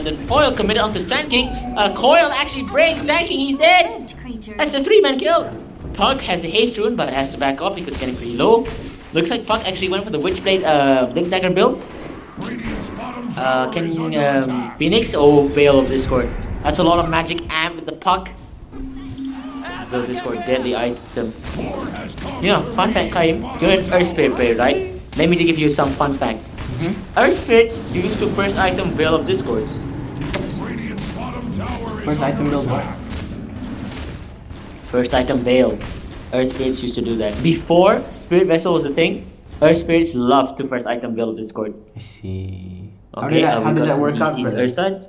the Coil committed onto Sand King. Coil actually breaks Sand King, he's dead. That's a 3-man kill. Puck has a haste rune, but has to back up because it's getting pretty low. Looks like Puck actually went for the Witchblade Blink Dagger build. Can Phoenix or Veil of Discord? That's a lot of magic amp with the Puck. Veil of Discord, deadly item. You know, fun fact, Kaim, you're an Earth Spirit player, right? Let me give you some fun facts. Earth Spirits used to first item Veil of Discords. First item build what? First item Veil. Earth Spirits used to do that. Before Spirit Vessel was a thing, Earth Spirits loved to first item Veil of Discord. I see. Okay, how did that work out DC's for Earth side.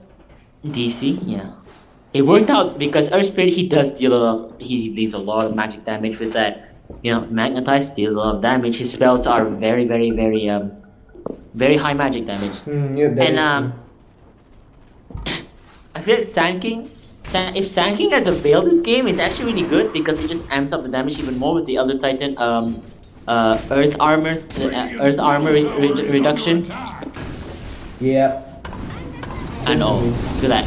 DC, yeah. It worked out because Earth Spirit, he deals a lot of magic damage with that. You know, Magnetize deals a lot of damage. His spells are very, very, very very high magic damage. And I feel like Sand King, if Sand King has a Veil this game, it's actually really good because it just amps up the damage even more with the Elder Titan Earth Armor reduction. Yeah. I know. Look at that.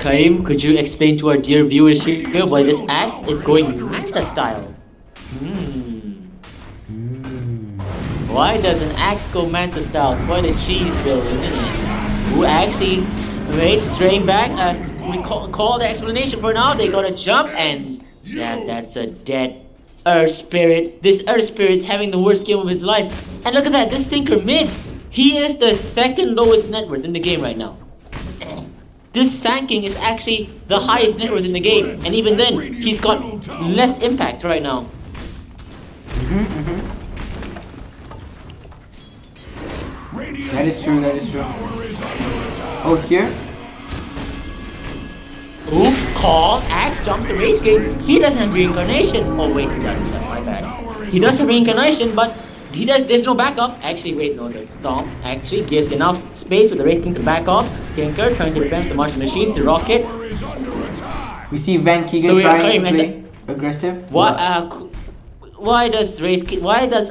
Kaim, could you explain to our dear viewers here why this axe is going Manta style? Why does an axe go Manta style? Quite a cheese build, isn't it? Who actually, wait, straight back, we call the explanation for now. They gotta jump, and yeah, that's a dead Earth Spirit. This Earth Spirit's having the worst game of his life. And look at that, this Tinker mid. He is the second lowest net worth in the game right now. This Sand King is actually the highest net worth in the game, and even then, he's got less impact right now. That is true, that is true. Oh, here? Ooh, call, axe jumps the Wraith King. He doesn't have reincarnation. Oh wait, he does, that's my bad. He does have reincarnation, but there's no backup. Actually, wait, no, the Stomp actually gives enough space for the Wraith King to back off. Tinker trying to defend the Martian Machine to rocket. We see Van Keagen trying to play aggressive. Why does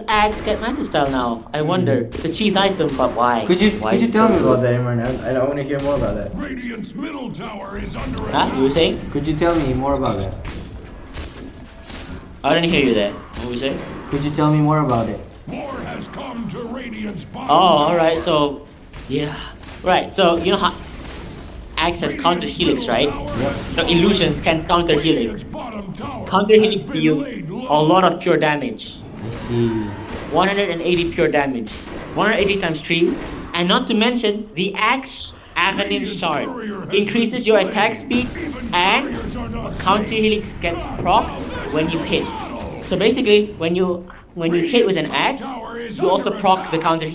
Axe get Manta style now? I wonder. It's a cheese item, but why? Could you tell me about that, Imran? I want to hear more about that. Radiant's middle tower is under Huh? You were saying? Could you tell me more about that? I didn't hear you there. What were you saying? Could you tell me more about it? More has come to Radiant's bottom Oh, alright, so... Yeah. Right, so you know how... Axe has counter Helix, right? Yep. No, illusions can counter Helix. Counter Helix deals a lot of pure damage. I see. 180 pure damage. 180 times 3. And not to mention, the Axe Aghanim Shard increases your attack speed and counter Helix gets procced when you hit. So basically, when you hit with an axe, you also proc the counter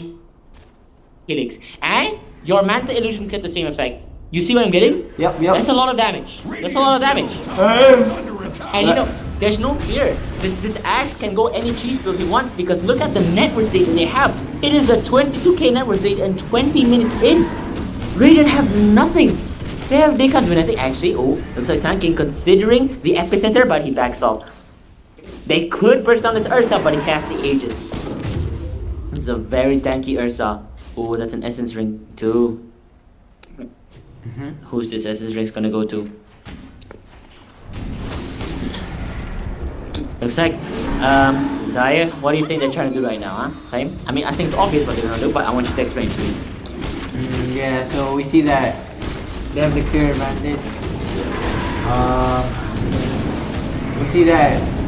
Helix. And your Manta illusions get the same effect. You see what I'm getting? Yep. That's a lot of damage. That's a lot of damage. And you know, there's no fear. This axe can go any cheese build he wants because look at the net worth rate that they have. It is a 22k net worth rate and 20 minutes in. Radiant have nothing. They can't do anything. Actually, oh, looks like Sand King considering the epicenter, but he backs off. They could burst down this Ursa, but he has the Aegis. This is a very tanky Ursa. Oh, that's an Essence Ring too. Who's this Essence Ring's gonna go to? Looks like, Dyer, what do you think they're trying to do right now, huh? Claim? I mean, I think it's obvious what they're gonna do, but I want you to explain to me. Yeah, so we see that they have the clear advantage. We see that.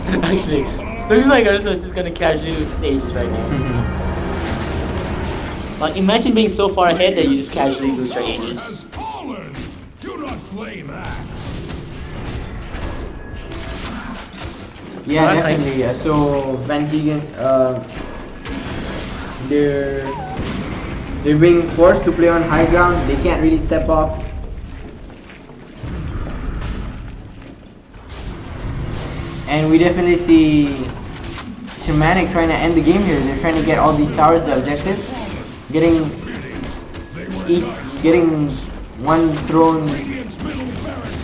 Actually, looks like Ursa is just gonna casually lose his Aegis right now. Like, imagine being so far ahead that you just casually lose your Aegis. Fallen. Do not play that. Yeah, So definitely. Yeah. So Van Keagen, they're being forced to play on high ground. They can't really step off. And we definitely see Shamanik trying to end the game here. They're trying to get all these towers, the objective. Getting one throne,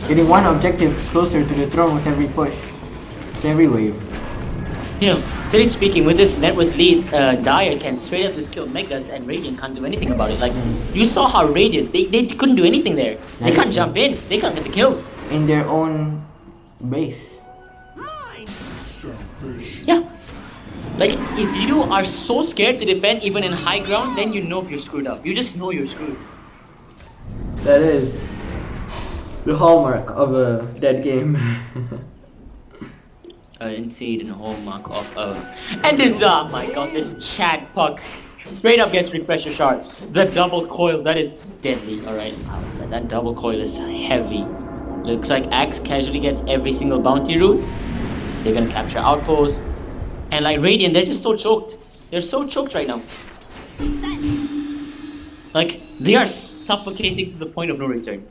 getting one objective closer to the throne with every push. With every wave. You know, today speaking, with this net worth lead, Dyer can straight up just kill Megas and Radiant can't do anything about it. Like, you saw how Radiant, they couldn't do anything there. They can't jump in, they can't get the kills. In their own base. Yeah. Like, if you are so scared to defend even in high ground, then you know if you're screwed up. You just know you're screwed. That is the hallmark of a dead game. Indeed, and hallmark of and this, oh my god, this Chad puck straight up gets refresher shard. The double coil, that is deadly. Alright, that double coil is heavy. Looks like Axe casually gets every single bounty route. They're gonna capture outposts. And like Radiant, they're just so choked. They're so choked right now. Like, they are suffocating to the point of no return.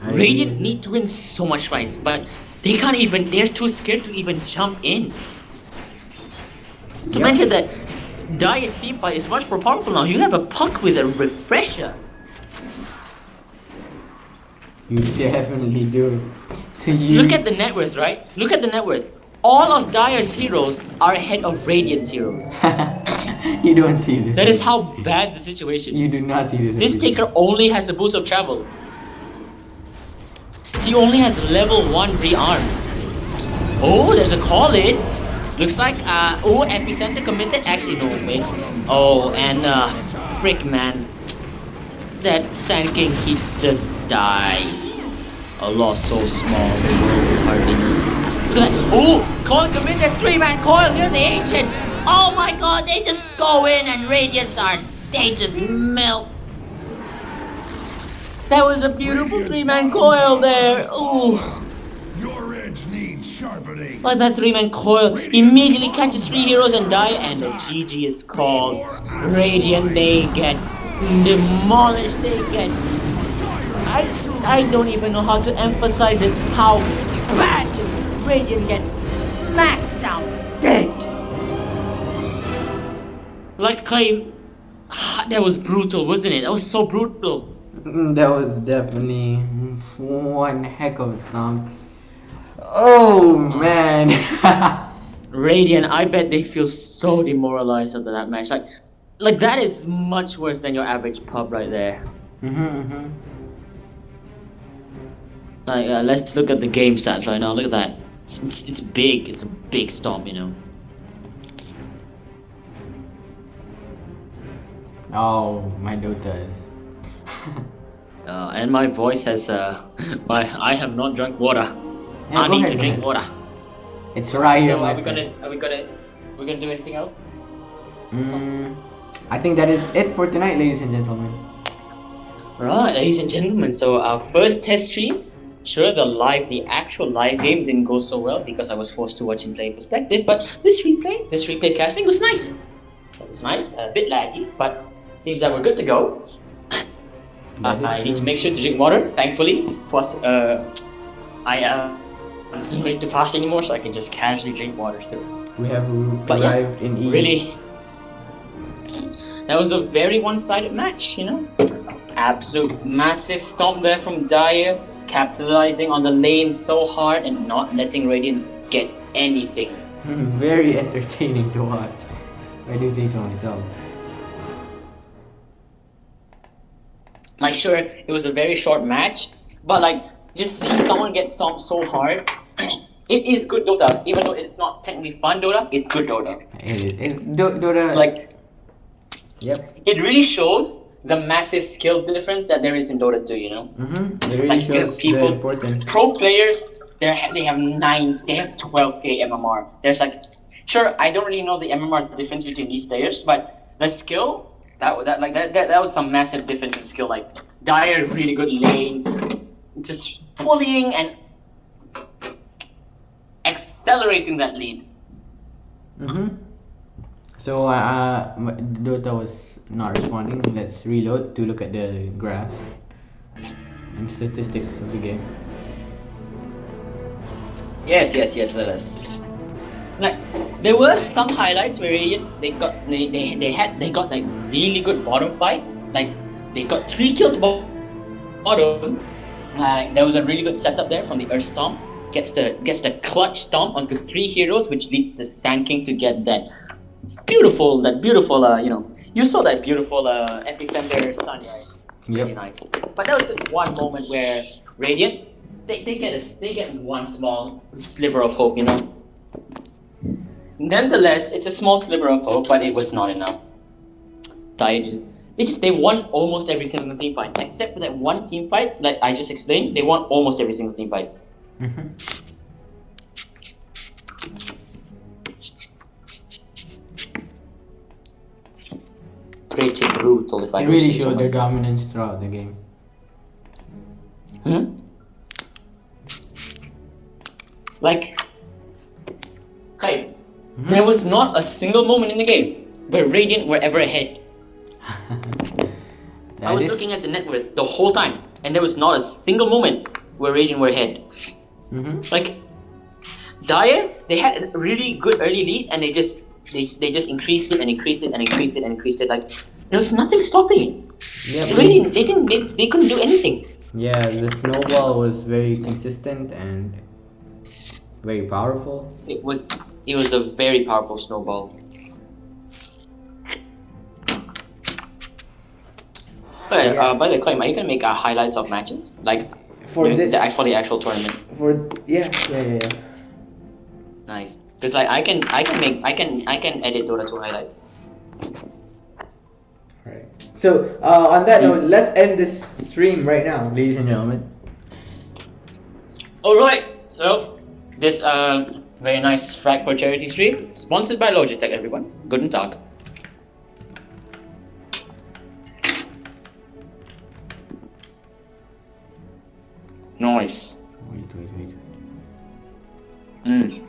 Radiant need to win so much fights, but they can't even, they're too scared to even jump in. To mention that Dyer's team fight is much more powerful now. You have a puck with a refresher. You definitely do. So you Look at the net worth, right? Look at the net worth. All of Dyer's heroes are ahead of Radiant's heroes. You don't see this. That is how bad the situation You is. do not see this. This taker only has a boost of travel. He only has level 1 rearm. Oh, there's a call in. Looks like, oh, Epicenter committed. Actually, no, wait. Oh, and, frick, man. That Sand King, he just dies. A loss so small, the world will hardly notice. Look at that. Oh, call committed. 3-man coil near the Ancient. Oh my god, they just go in and Radiants are, they just melt. That was a beautiful 3-man coil there. Ooh. Your edge needs sharpening. But that 3-man coil immediately catches 3 heroes and die, and the GG is called. Radiant, they get demolished. They get. I don't even know how to emphasize it. How bad Radiant get smacked down dead. Like Claim, that was brutal, wasn't it? That was so brutal. That was definitely one heck of a stomp. Oh man. Radiant, I bet they feel so demoralized after that match. Like that is much worse than your average pub right there. Like, let's look at the game stats right now. Look at that. It's big. It's a big stomp, you know. Oh, my Dota is. And my voice has I have not drunk water. Yeah, I go need ahead, to go drink ahead. water. It's Ryan. So my we're friend. gonna do anything else? I think that is it for tonight, ladies and gentlemen. Right, ladies and gentlemen. So our first test stream. Sure, the actual live game didn't go so well because I was forced to watch him play in perspective. But this replay casting was nice. It was nice, a bit laggy, but seems that we're good to go. I need to make sure to drink water. Thankfully, plus I'm not ready to fast anymore, so I can just casually drink water still. We have But arrived in Eve. Really, that was a very one-sided match, you know. absolute massive stomp there from Dire, capitalizing on the lane so hard and not letting Radiant get anything. Very entertaining to watch. I do say so myself. Like, sure, it was a very short match, but like, just seeing someone get stomped so hard, it is good Dota. Even though it's not technically fun Dota, it's good Dota. It's Dota. Like, Yep. it really shows the massive skill difference that there is in Dota 2, you know? It really Like, you have shows the people, importance. pro players, they have 12k MMR. There's like, sure, I don't really know the MMR difference between these players, but the skill, that was some massive difference in skill. Like, Dire, really good lane, just bullying and accelerating that lead. So Dota was not responding. Let's reload to look at the graph and statistics of the game. Yes, let us. Like, there were some highlights where they got like really good bottom fight. Like, they got 3 kills bottom. Like, there was a really good setup there from the Earth Stomp. Gets the clutch stomp onto 3 heroes, which leads the Sand King to get that beautiful you saw that beautiful epicenter stun, right? Yep. Really nice. But that was just one moment where Radiant they get one small sliver of hope, you know. Nonetheless, it's a small sliver of hope, but it was not enough. They won almost every single team fight, except for that one team fight, like I just explained. They won almost every single team fight. Pretty brutal, if I It do really say so showed their myself. dominance throughout the game. Like, there was not a single moment in the game where Radiant were ever ahead. I was looking at the net worth the whole time, and there was not a single moment where Radiant were ahead. Like, Dire, they had a really good early lead, and they just increased it and increased it and increased it and increased it. Like, there was nothing stopping it. Yeah, Radiant, they couldn't do anything. Yeah, the snowball was very consistent and very powerful. It was a very powerful snowball. But by the way, are you gonna make highlights of matches, like For this, the actual tournament? yeah. Nice, because like I can edit Dota 2 highlights. Right. So on that note, let's end this stream right now, ladies and gentlemen. All right, so this very nice Frag for charity stream, sponsored by Logitech. Everyone, guten Tag. Nice. Wait. Mm.